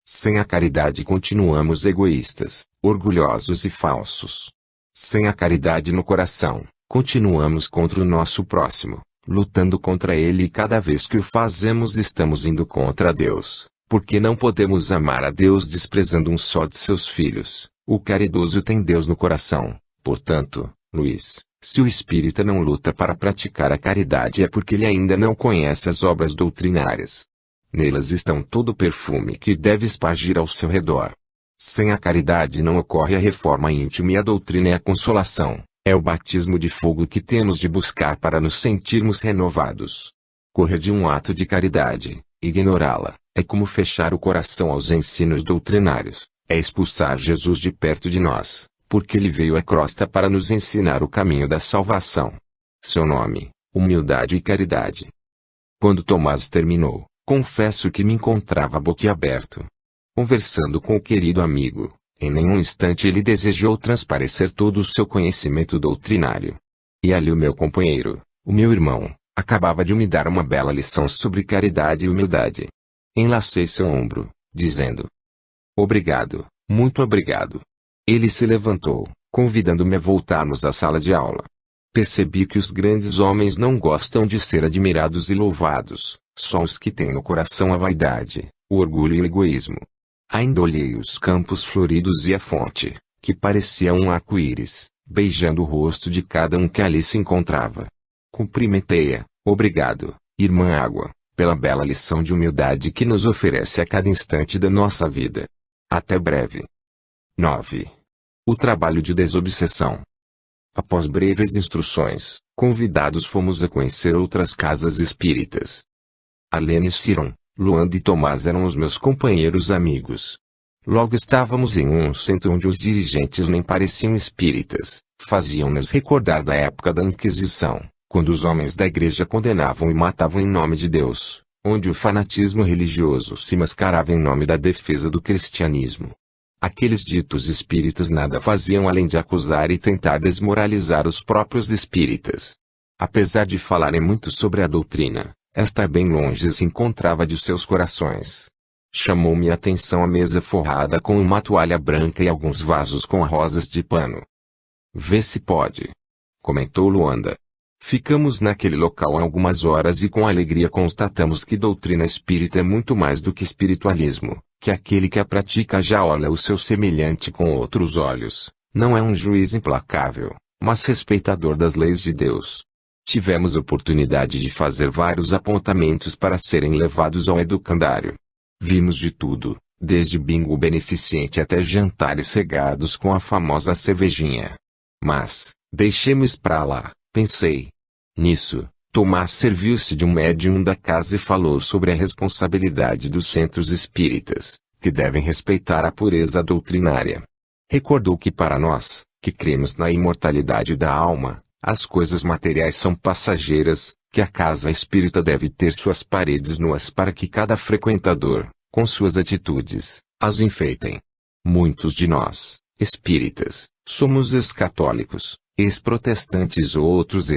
Sem a caridade continuamos egoístas, orgulhosos e falsos. Sem a caridade no coração, continuamos contra o nosso próximo, lutando contra ele, e cada vez que o fazemos estamos indo contra Deus, porque não podemos amar a Deus desprezando um só de seus filhos. O caridoso tem Deus no coração, portanto, Luís, se o espírita não luta para praticar a caridade é porque ele ainda não conhece as obras doutrinárias. Nelas estão todo o perfume que deve espargir ao seu redor. Sem a caridade não ocorre a reforma íntima, e a doutrina é a consolação, é o batismo de fogo que temos de buscar para nos sentirmos renovados. Correr de um ato de caridade, ignorá-la, é como fechar o coração aos ensinos doutrinários, é expulsar Jesus de perto de nós, porque ele veio à crosta para nos ensinar o caminho da salvação. Seu nome, humildade e caridade. Quando Tomás terminou, confesso que me encontrava boquiaberto. Conversando com o querido amigo, em nenhum instante ele desejou transparecer todo o seu conhecimento doutrinário. E ali o meu companheiro, o meu irmão, acabava de me dar uma bela lição sobre caridade e humildade. Enlacei seu ombro, dizendo: obrigado, muito obrigado. Ele se levantou, convidando-me a voltarmos à sala de aula. Percebi que os grandes homens não gostam de ser admirados e louvados, só os que têm no coração a vaidade, o orgulho e o egoísmo. Ainda olhei os campos floridos e a fonte, que parecia um arco-íris, beijando o rosto de cada um que ali se encontrava. Cumprimentei-a: obrigado, irmã Água, pela bela lição de humildade que nos oferece a cada instante da nossa vida. Até breve. 9. O trabalho de desobsessão. Após breves instruções, convidados fomos a conhecer outras casas espíritas. Arlene Ciron, Luanda e Tomás eram os meus companheiros amigos. Logo estávamos em um centro onde os dirigentes nem pareciam espíritas, faziam-nos recordar da época da Inquisição, quando os homens da igreja condenavam e matavam em nome de Deus, onde o fanatismo religioso se mascarava em nome da defesa do cristianismo. Aqueles ditos espíritas nada faziam além de acusar e tentar desmoralizar os próprios espíritas. Apesar de falarem muito sobre a doutrina, esta bem longe se encontrava de seus corações. Chamou-me a atenção a mesa forrada com uma toalha branca e alguns vasos com rosas de pano. Vê se pode, comentou Luanda. Ficamos naquele local algumas horas e com alegria constatamos que doutrina espírita é muito mais do que espiritualismo, que aquele que a pratica já olha o seu semelhante com outros olhos, não é um juiz implacável, mas respeitador das leis de Deus. Tivemos oportunidade de fazer vários apontamentos para serem levados ao educandário. Vimos de tudo, desde bingo beneficente até jantares regados com a famosa cervejinha. Mas, deixemos pra lá, pensei. Nisso, Tomás serviu-se de um médium da casa e falou sobre a responsabilidade dos centros espíritas, que devem respeitar a pureza doutrinária. Recordou que para nós, que cremos na imortalidade da alma, as coisas materiais são passageiras, que a casa espírita deve ter suas paredes nuas para que cada frequentador, com suas atitudes, as enfeitem. Muitos de nós, espíritas, somos ex-católicos, ex-protestantes ou outros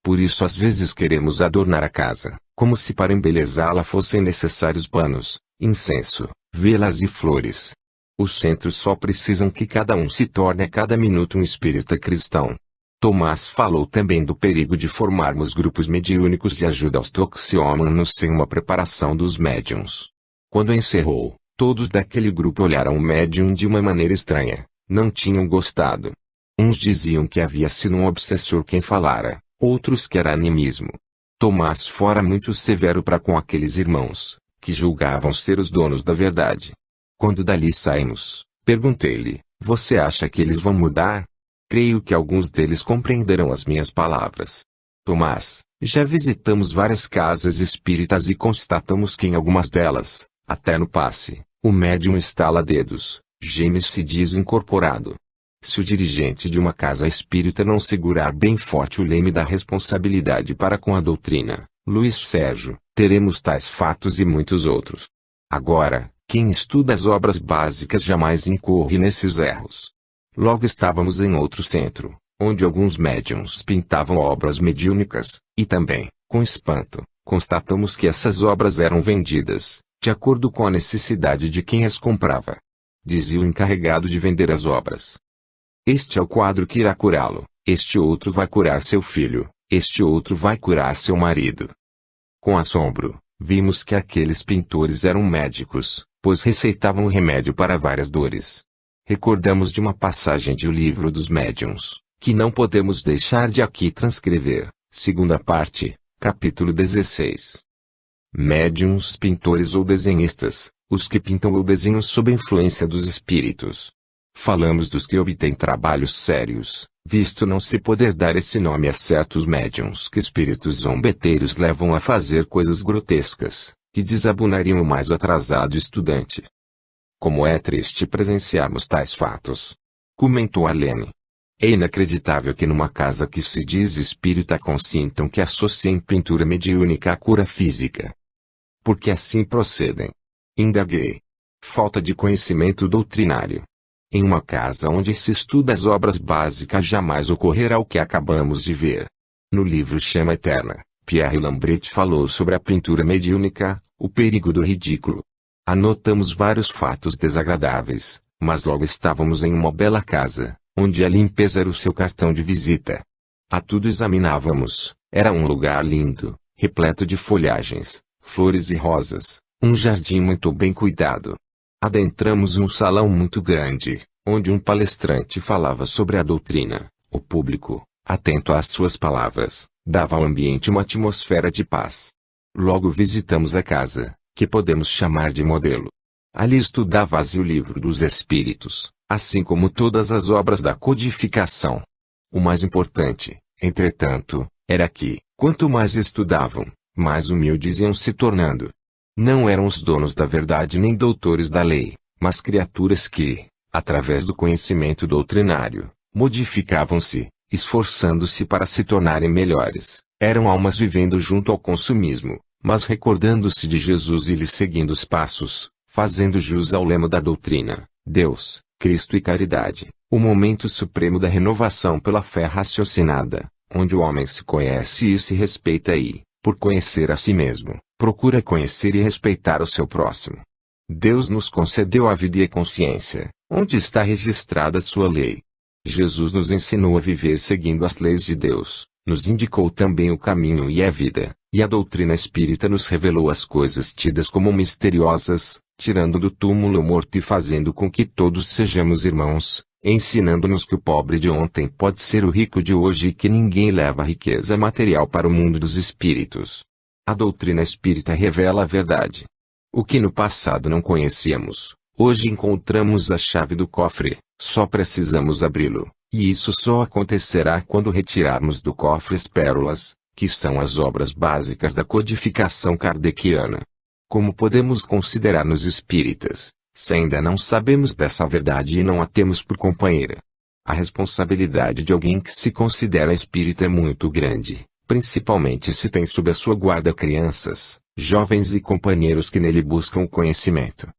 por isso às vezes queremos adornar a casa, como se para embelezá-la fossem necessários panos, incenso, velas e flores. Os centros só precisam que cada um se torne a cada minuto um espírita cristão. Tomás falou também do perigo de formarmos grupos mediúnicos de ajuda aos toxicômanos sem uma preparação dos médiuns. Quando encerrou, todos daquele grupo olharam o médium de uma maneira estranha, não tinham gostado. Uns diziam que havia sido um obsessor quem falara, outros que era animismo. Tomás fora muito severo para com aqueles irmãos, que julgavam ser os donos da verdade. Quando dali saímos, perguntei-lhe: você acha que eles vão mudar? Creio que alguns deles compreenderão as minhas palavras. Tomás, já visitamos várias casas espíritas e constatamos que em algumas delas, até no passe, o médium estala dedos, geme e se diz incorporado. Se o dirigente de uma casa espírita não segurar bem forte o leme da responsabilidade para com a doutrina, Luiz Sérgio, teremos tais fatos e muitos outros. Agora, quem estuda as obras básicas jamais incorre nesses erros. Logo estávamos em outro centro, onde alguns médiuns pintavam obras mediúnicas, e também, com espanto, constatamos que essas obras eram vendidas, de acordo com a necessidade de quem as comprava. Dizia o encarregado de vender as obras: este é o quadro que irá curá-lo, este outro vai curar seu filho, este outro vai curar seu marido. Com assombro, vimos que aqueles pintores eram médicos, pois receitavam remédio para várias dores. Recordamos de uma passagem de O Livro dos Médiuns, que não podemos deixar de aqui transcrever, segunda parte, capítulo 16. Médiuns, pintores ou desenhistas, os que pintam ou desenham sob a influência dos espíritos. Falamos dos que obtêm trabalhos sérios, visto não se poder dar esse nome a certos médiuns que espíritos zombeteiros levam a fazer coisas grotescas, que desabonariam o mais atrasado estudante. Como é triste presenciarmos tais fatos. comentou Arlene. É inacreditável que numa casa que se diz espírita consintam que associem pintura mediúnica à cura física. Por que assim procedem? Indaguei. Falta de conhecimento doutrinário. Em uma casa onde se estuda as obras básicas jamais ocorrerá o que acabamos de ver. No livro Chama Eterna, Pierre Lambrette falou sobre a pintura mediúnica, o perigo do ridículo. Anotamos vários fatos desagradáveis, mas logo estávamos em uma bela casa, onde a limpeza era o seu cartão de visita. A tudo examinávamos, era um lugar lindo, repleto de folhagens, flores e rosas, um jardim muito bem cuidado. Adentramos um salão muito grande, onde um palestrante falava sobre a doutrina. O público, atento às suas palavras, dava ao ambiente uma atmosfera de paz. Logo visitamos a casa, que podemos chamar de modelo. Ali estudava-se o livro dos Espíritos, assim como todas as obras da codificação. O mais importante, entretanto, era que, quanto mais estudavam, mais humildes iam se tornando. Não eram os donos da verdade nem doutores da lei, mas criaturas que, através do conhecimento doutrinário, modificavam-se, esforçando-se para se tornarem melhores. Eram almas vivendo junto ao consumismo, mas recordando-se de Jesus e lhe seguindo os passos, fazendo jus ao lema da doutrina, Deus, Cristo e caridade, o momento supremo da renovação pela fé raciocinada, onde o homem se conhece e se respeita e, por conhecer a si mesmo, procura conhecer e respeitar o seu próximo. Deus nos concedeu a vida e a consciência, onde está registrada sua lei. Jesus nos ensinou a viver seguindo as leis de Deus, nos indicou também o caminho e a vida, e a doutrina espírita nos revelou as coisas tidas como misteriosas, tirando do túmulo o morto e fazendo com que todos sejamos irmãos, ensinando-nos que o pobre de ontem pode ser o rico de hoje e que ninguém leva a riqueza material para o mundo dos espíritos. A doutrina espírita revela a verdade. O que no passado não conhecíamos, hoje encontramos a chave do cofre, só precisamos abri-lo, e isso só acontecerá quando retirarmos do cofre as pérolas, que são as obras básicas da codificação kardeciana. Como podemos considerar-nos espíritas, se ainda não sabemos dessa verdade e não a temos por companheira? A responsabilidade de alguém que se considera espírita é muito grande, principalmente se tem sob a sua guarda crianças, jovens e companheiros que nele buscam conhecimento.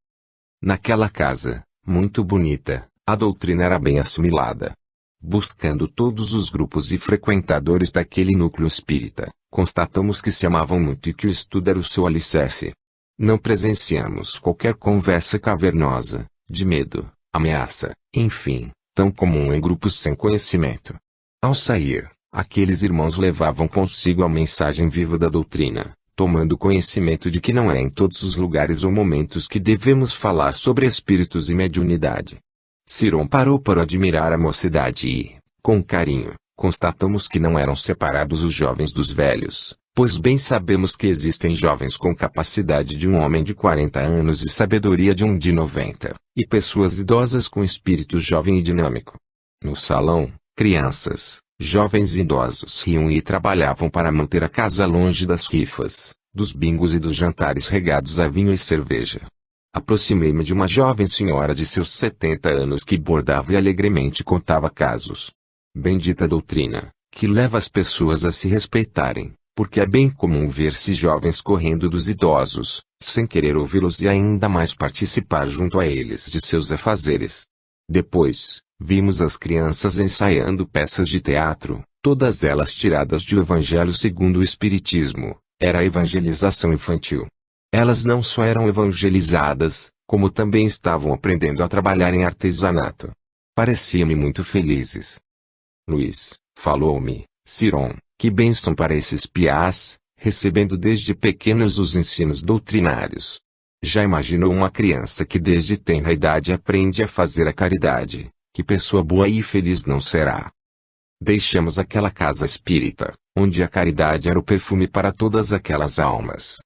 Naquela casa, muito bonita, a doutrina era bem assimilada. Buscando todos os grupos e frequentadores daquele núcleo espírita, constatamos que se amavam muito e que o estudo era o seu alicerce. Não presenciamos qualquer conversa cavernosa, de medo, ameaça, enfim, tão comum em grupos sem conhecimento. Ao sair, aqueles irmãos levavam consigo a mensagem viva da doutrina, tomando conhecimento de que não é em todos os lugares ou momentos que devemos falar sobre espíritos e mediunidade. Ciron parou para admirar a mocidade e, com carinho, constatamos que não eram separados os jovens dos velhos, pois bem sabemos que existem jovens com capacidade de um homem de 40 anos e sabedoria de um de 90, e pessoas idosas com espírito jovem e dinâmico. No salão, crianças, jovens e idosos riam e trabalhavam para manter a casa longe das rifas, dos bingos e dos jantares regados a vinho e cerveja. Aproximei-me de uma jovem senhora de seus 70 anos que bordava e alegremente contava casos. Bendita doutrina, que leva as pessoas a se respeitarem, porque é bem comum ver-se jovens correndo dos idosos, sem querer ouvi-los e ainda mais participar junto a eles de seus afazeres. Depois, vimos as crianças ensaiando peças de teatro, todas elas tiradas do Evangelho segundo o Espiritismo, era a evangelização infantil. Elas não só eram evangelizadas, como também estavam aprendendo a trabalhar em artesanato. Pareciam-me muito felizes. Luiz, falou-me, Ciron, que bênção para esses piás, recebendo desde pequenos os ensinos doutrinários. Já imaginou uma criança que desde tenra idade aprende a fazer a caridade, que pessoa boa e feliz não será? Deixamos aquela casa espírita, onde a caridade era o perfume para todas aquelas almas.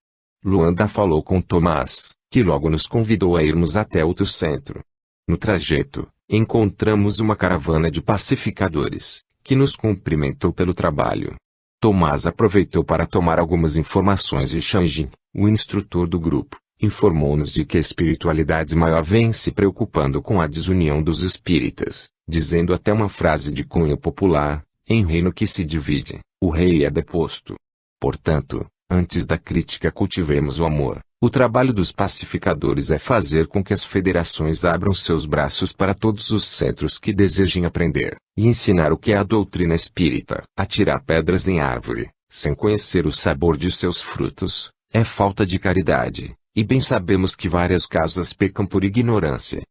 Luanda falou com Tomás, que logo nos convidou a irmos até outro centro. No trajeto, encontramos uma caravana de pacificadores, que nos cumprimentou pelo trabalho. Tomás aproveitou para tomar algumas informações e Xanjin, o instrutor do grupo, informou-nos de que a espiritualidade maior vem se preocupando com a desunião dos espíritas, dizendo até uma frase de cunho popular: em reino que se divide, o rei é deposto. Portanto, antes da crítica cultivemos o amor. O trabalho dos pacificadores é fazer com que as federações abram seus braços para todos os centros que desejem aprender, e ensinar o que é a doutrina espírita. Atirar pedras em árvore, sem conhecer o sabor de seus frutos, é falta de caridade, e bem sabemos que várias casas pecam por ignorância.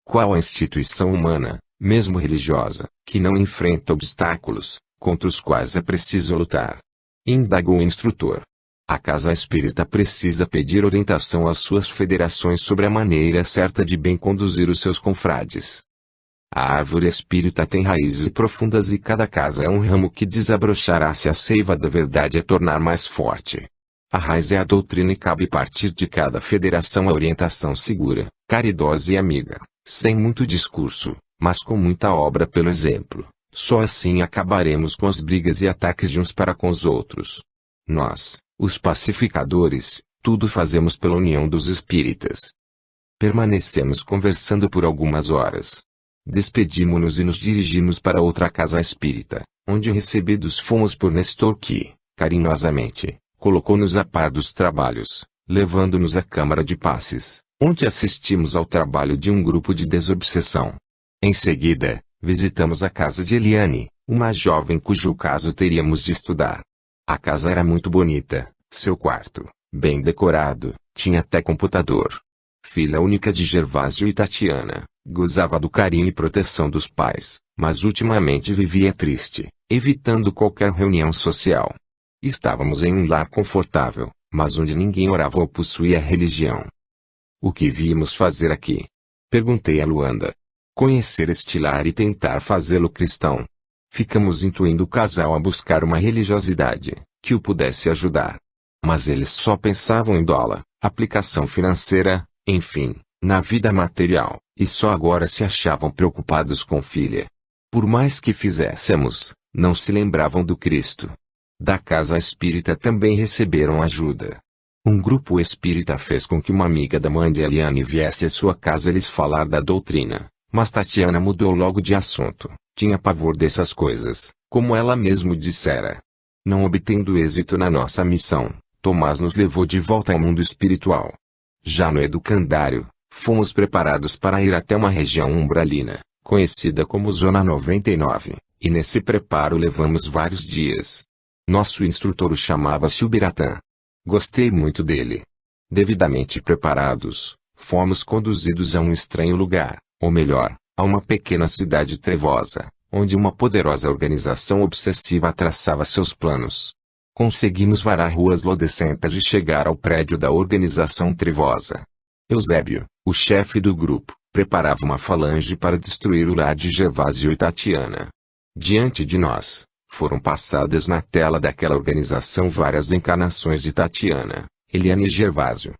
Qual a instituição humana, mesmo religiosa, que não enfrenta obstáculos, contra os quais é preciso lutar? Indagou o instrutor. A casa espírita precisa pedir orientação às suas federações sobre a maneira certa de bem conduzir os seus confrades. A árvore espírita tem raízes profundas e cada casa é um ramo que desabrochará se a seiva da verdade a tornar mais forte. A raiz é a doutrina e cabe partir de cada federação a orientação segura, caridosa e amiga, sem muito discurso, mas com muita obra pelo exemplo. Só assim acabaremos com as brigas e ataques de uns para com os outros. Nós, os pacificadores, tudo fazemos pela união dos espíritas. Permanecemos conversando por algumas horas. Despedimos-nos e nos dirigimos para outra casa espírita, onde recebidos fomos por Nestor que, carinhosamente, colocou-nos a par dos trabalhos, levando-nos à Câmara de Passes, onde assistimos ao trabalho de um grupo de desobsessão. Em seguida, visitamos a casa de Eliane, uma jovem cujo caso teríamos de estudar. A casa era muito bonita, seu quarto, bem decorado, tinha até computador. Filha única de Gervásio e Tatiana, gozava do carinho e proteção dos pais, mas ultimamente vivia triste, evitando qualquer reunião social. Estávamos em um lar confortável, mas onde ninguém orava ou possuía religião. O que viemos fazer aqui? Perguntei a Luanda. Conhecer este lar e tentar fazê-lo cristão. Ficamos intuindo o casal a buscar uma religiosidade, que o pudesse ajudar. Mas eles só pensavam em dólar, aplicação financeira, enfim, na vida material, e só agora se achavam preocupados com filha. Por mais que fizéssemos, não se lembravam do Cristo. Da casa espírita também receberam ajuda. Um grupo espírita fez com que uma amiga da mãe de Eliane viesse à sua casa lhes falar da doutrina, mas Tatiana mudou logo de assunto. Tinha pavor dessas coisas, como ela mesmo dissera. Não obtendo êxito na nossa missão, Tomás nos levou de volta ao mundo espiritual. Já no educandário, fomos preparados para ir até uma região umbralina, conhecida como Zona 99, e nesse preparo levamos vários dias. Nosso instrutor o chamava-se Ubiratã. Gostei muito dele. Devidamente preparados, fomos conduzidos a um estranho lugar, ou melhor, a uma pequena cidade trevosa, onde uma poderosa organização obsessiva traçava seus planos. Conseguimos varar ruas lodecentas e chegar ao prédio da organização trevosa. Eusébio, o chefe do grupo, preparava uma falange para destruir o lar de Gervásio e Tatiana. Diante de nós, foram passadas na tela daquela organização várias encarnações de Tatiana, Eliane e Gervásio.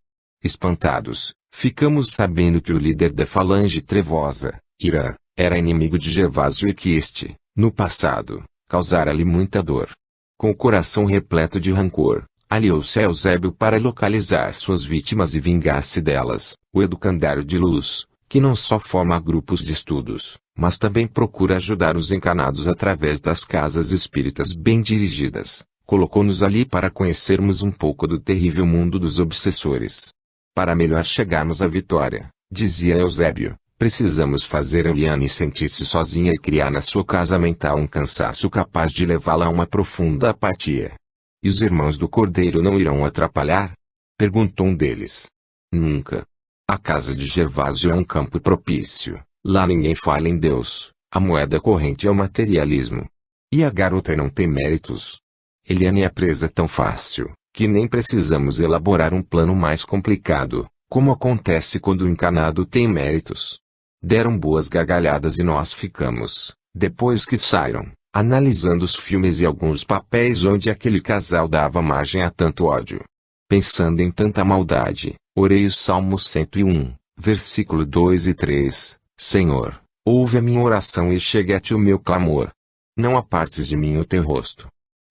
Espantados, ficamos sabendo que o líder da falange trevosa, Irã, era inimigo de Gervásio e que este, no passado, causara-lhe muita dor. Com o coração repleto de rancor, aliou-se a Eusébio para localizar suas vítimas e vingar-se delas. O educandário de luz, que não só forma grupos de estudos, mas também procura ajudar os encarnados através das casas espíritas bem dirigidas, colocou-nos ali para conhecermos um pouco do terrível mundo dos obsessores. Para melhor chegarmos à vitória, dizia Eusébio, precisamos fazer Eliane sentir-se sozinha e criar na sua casa mental um cansaço capaz de levá-la a uma profunda apatia. E os irmãos do Cordeiro não irão atrapalhar? Perguntou um deles. Nunca. A casa de Gervásio é um campo propício, lá ninguém fala em Deus, a moeda corrente é o materialismo. E a garota não tem méritos. Eliane é presa tão fácil, que nem precisamos elaborar um plano mais complicado, como acontece quando o encarnado tem méritos. Deram boas gargalhadas e nós ficamos, depois que saíram, analisando os filmes e alguns papéis onde aquele casal dava margem a tanto ódio. Pensando em tanta maldade, orei o Salmo 101, versículo 2 e 3, Senhor, ouve a minha oração e chegue a ti o meu clamor. Não apartes de mim o teu rosto.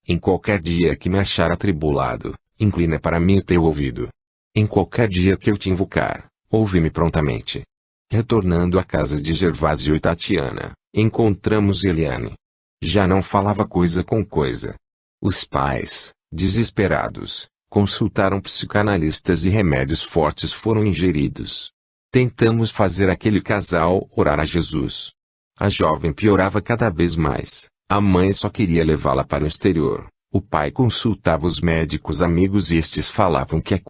Em qualquer dia que me achar atribulado, inclina para mim o teu ouvido. Em qualquer dia que eu te invocar, ouve-me prontamente. Retornando à casa de Gervásio e Tatiana, Encontramos Eliane. Já não falava coisa com coisa. Os pais, desesperados, consultaram psicanalistas e remédios fortes foram ingeridos. Tentamos fazer aquele casal orar a Jesus. A jovem piorava cada vez mais. A mãe só queria levá-la para o exterior. O pai consultava os médicos amigos e estes falavam que a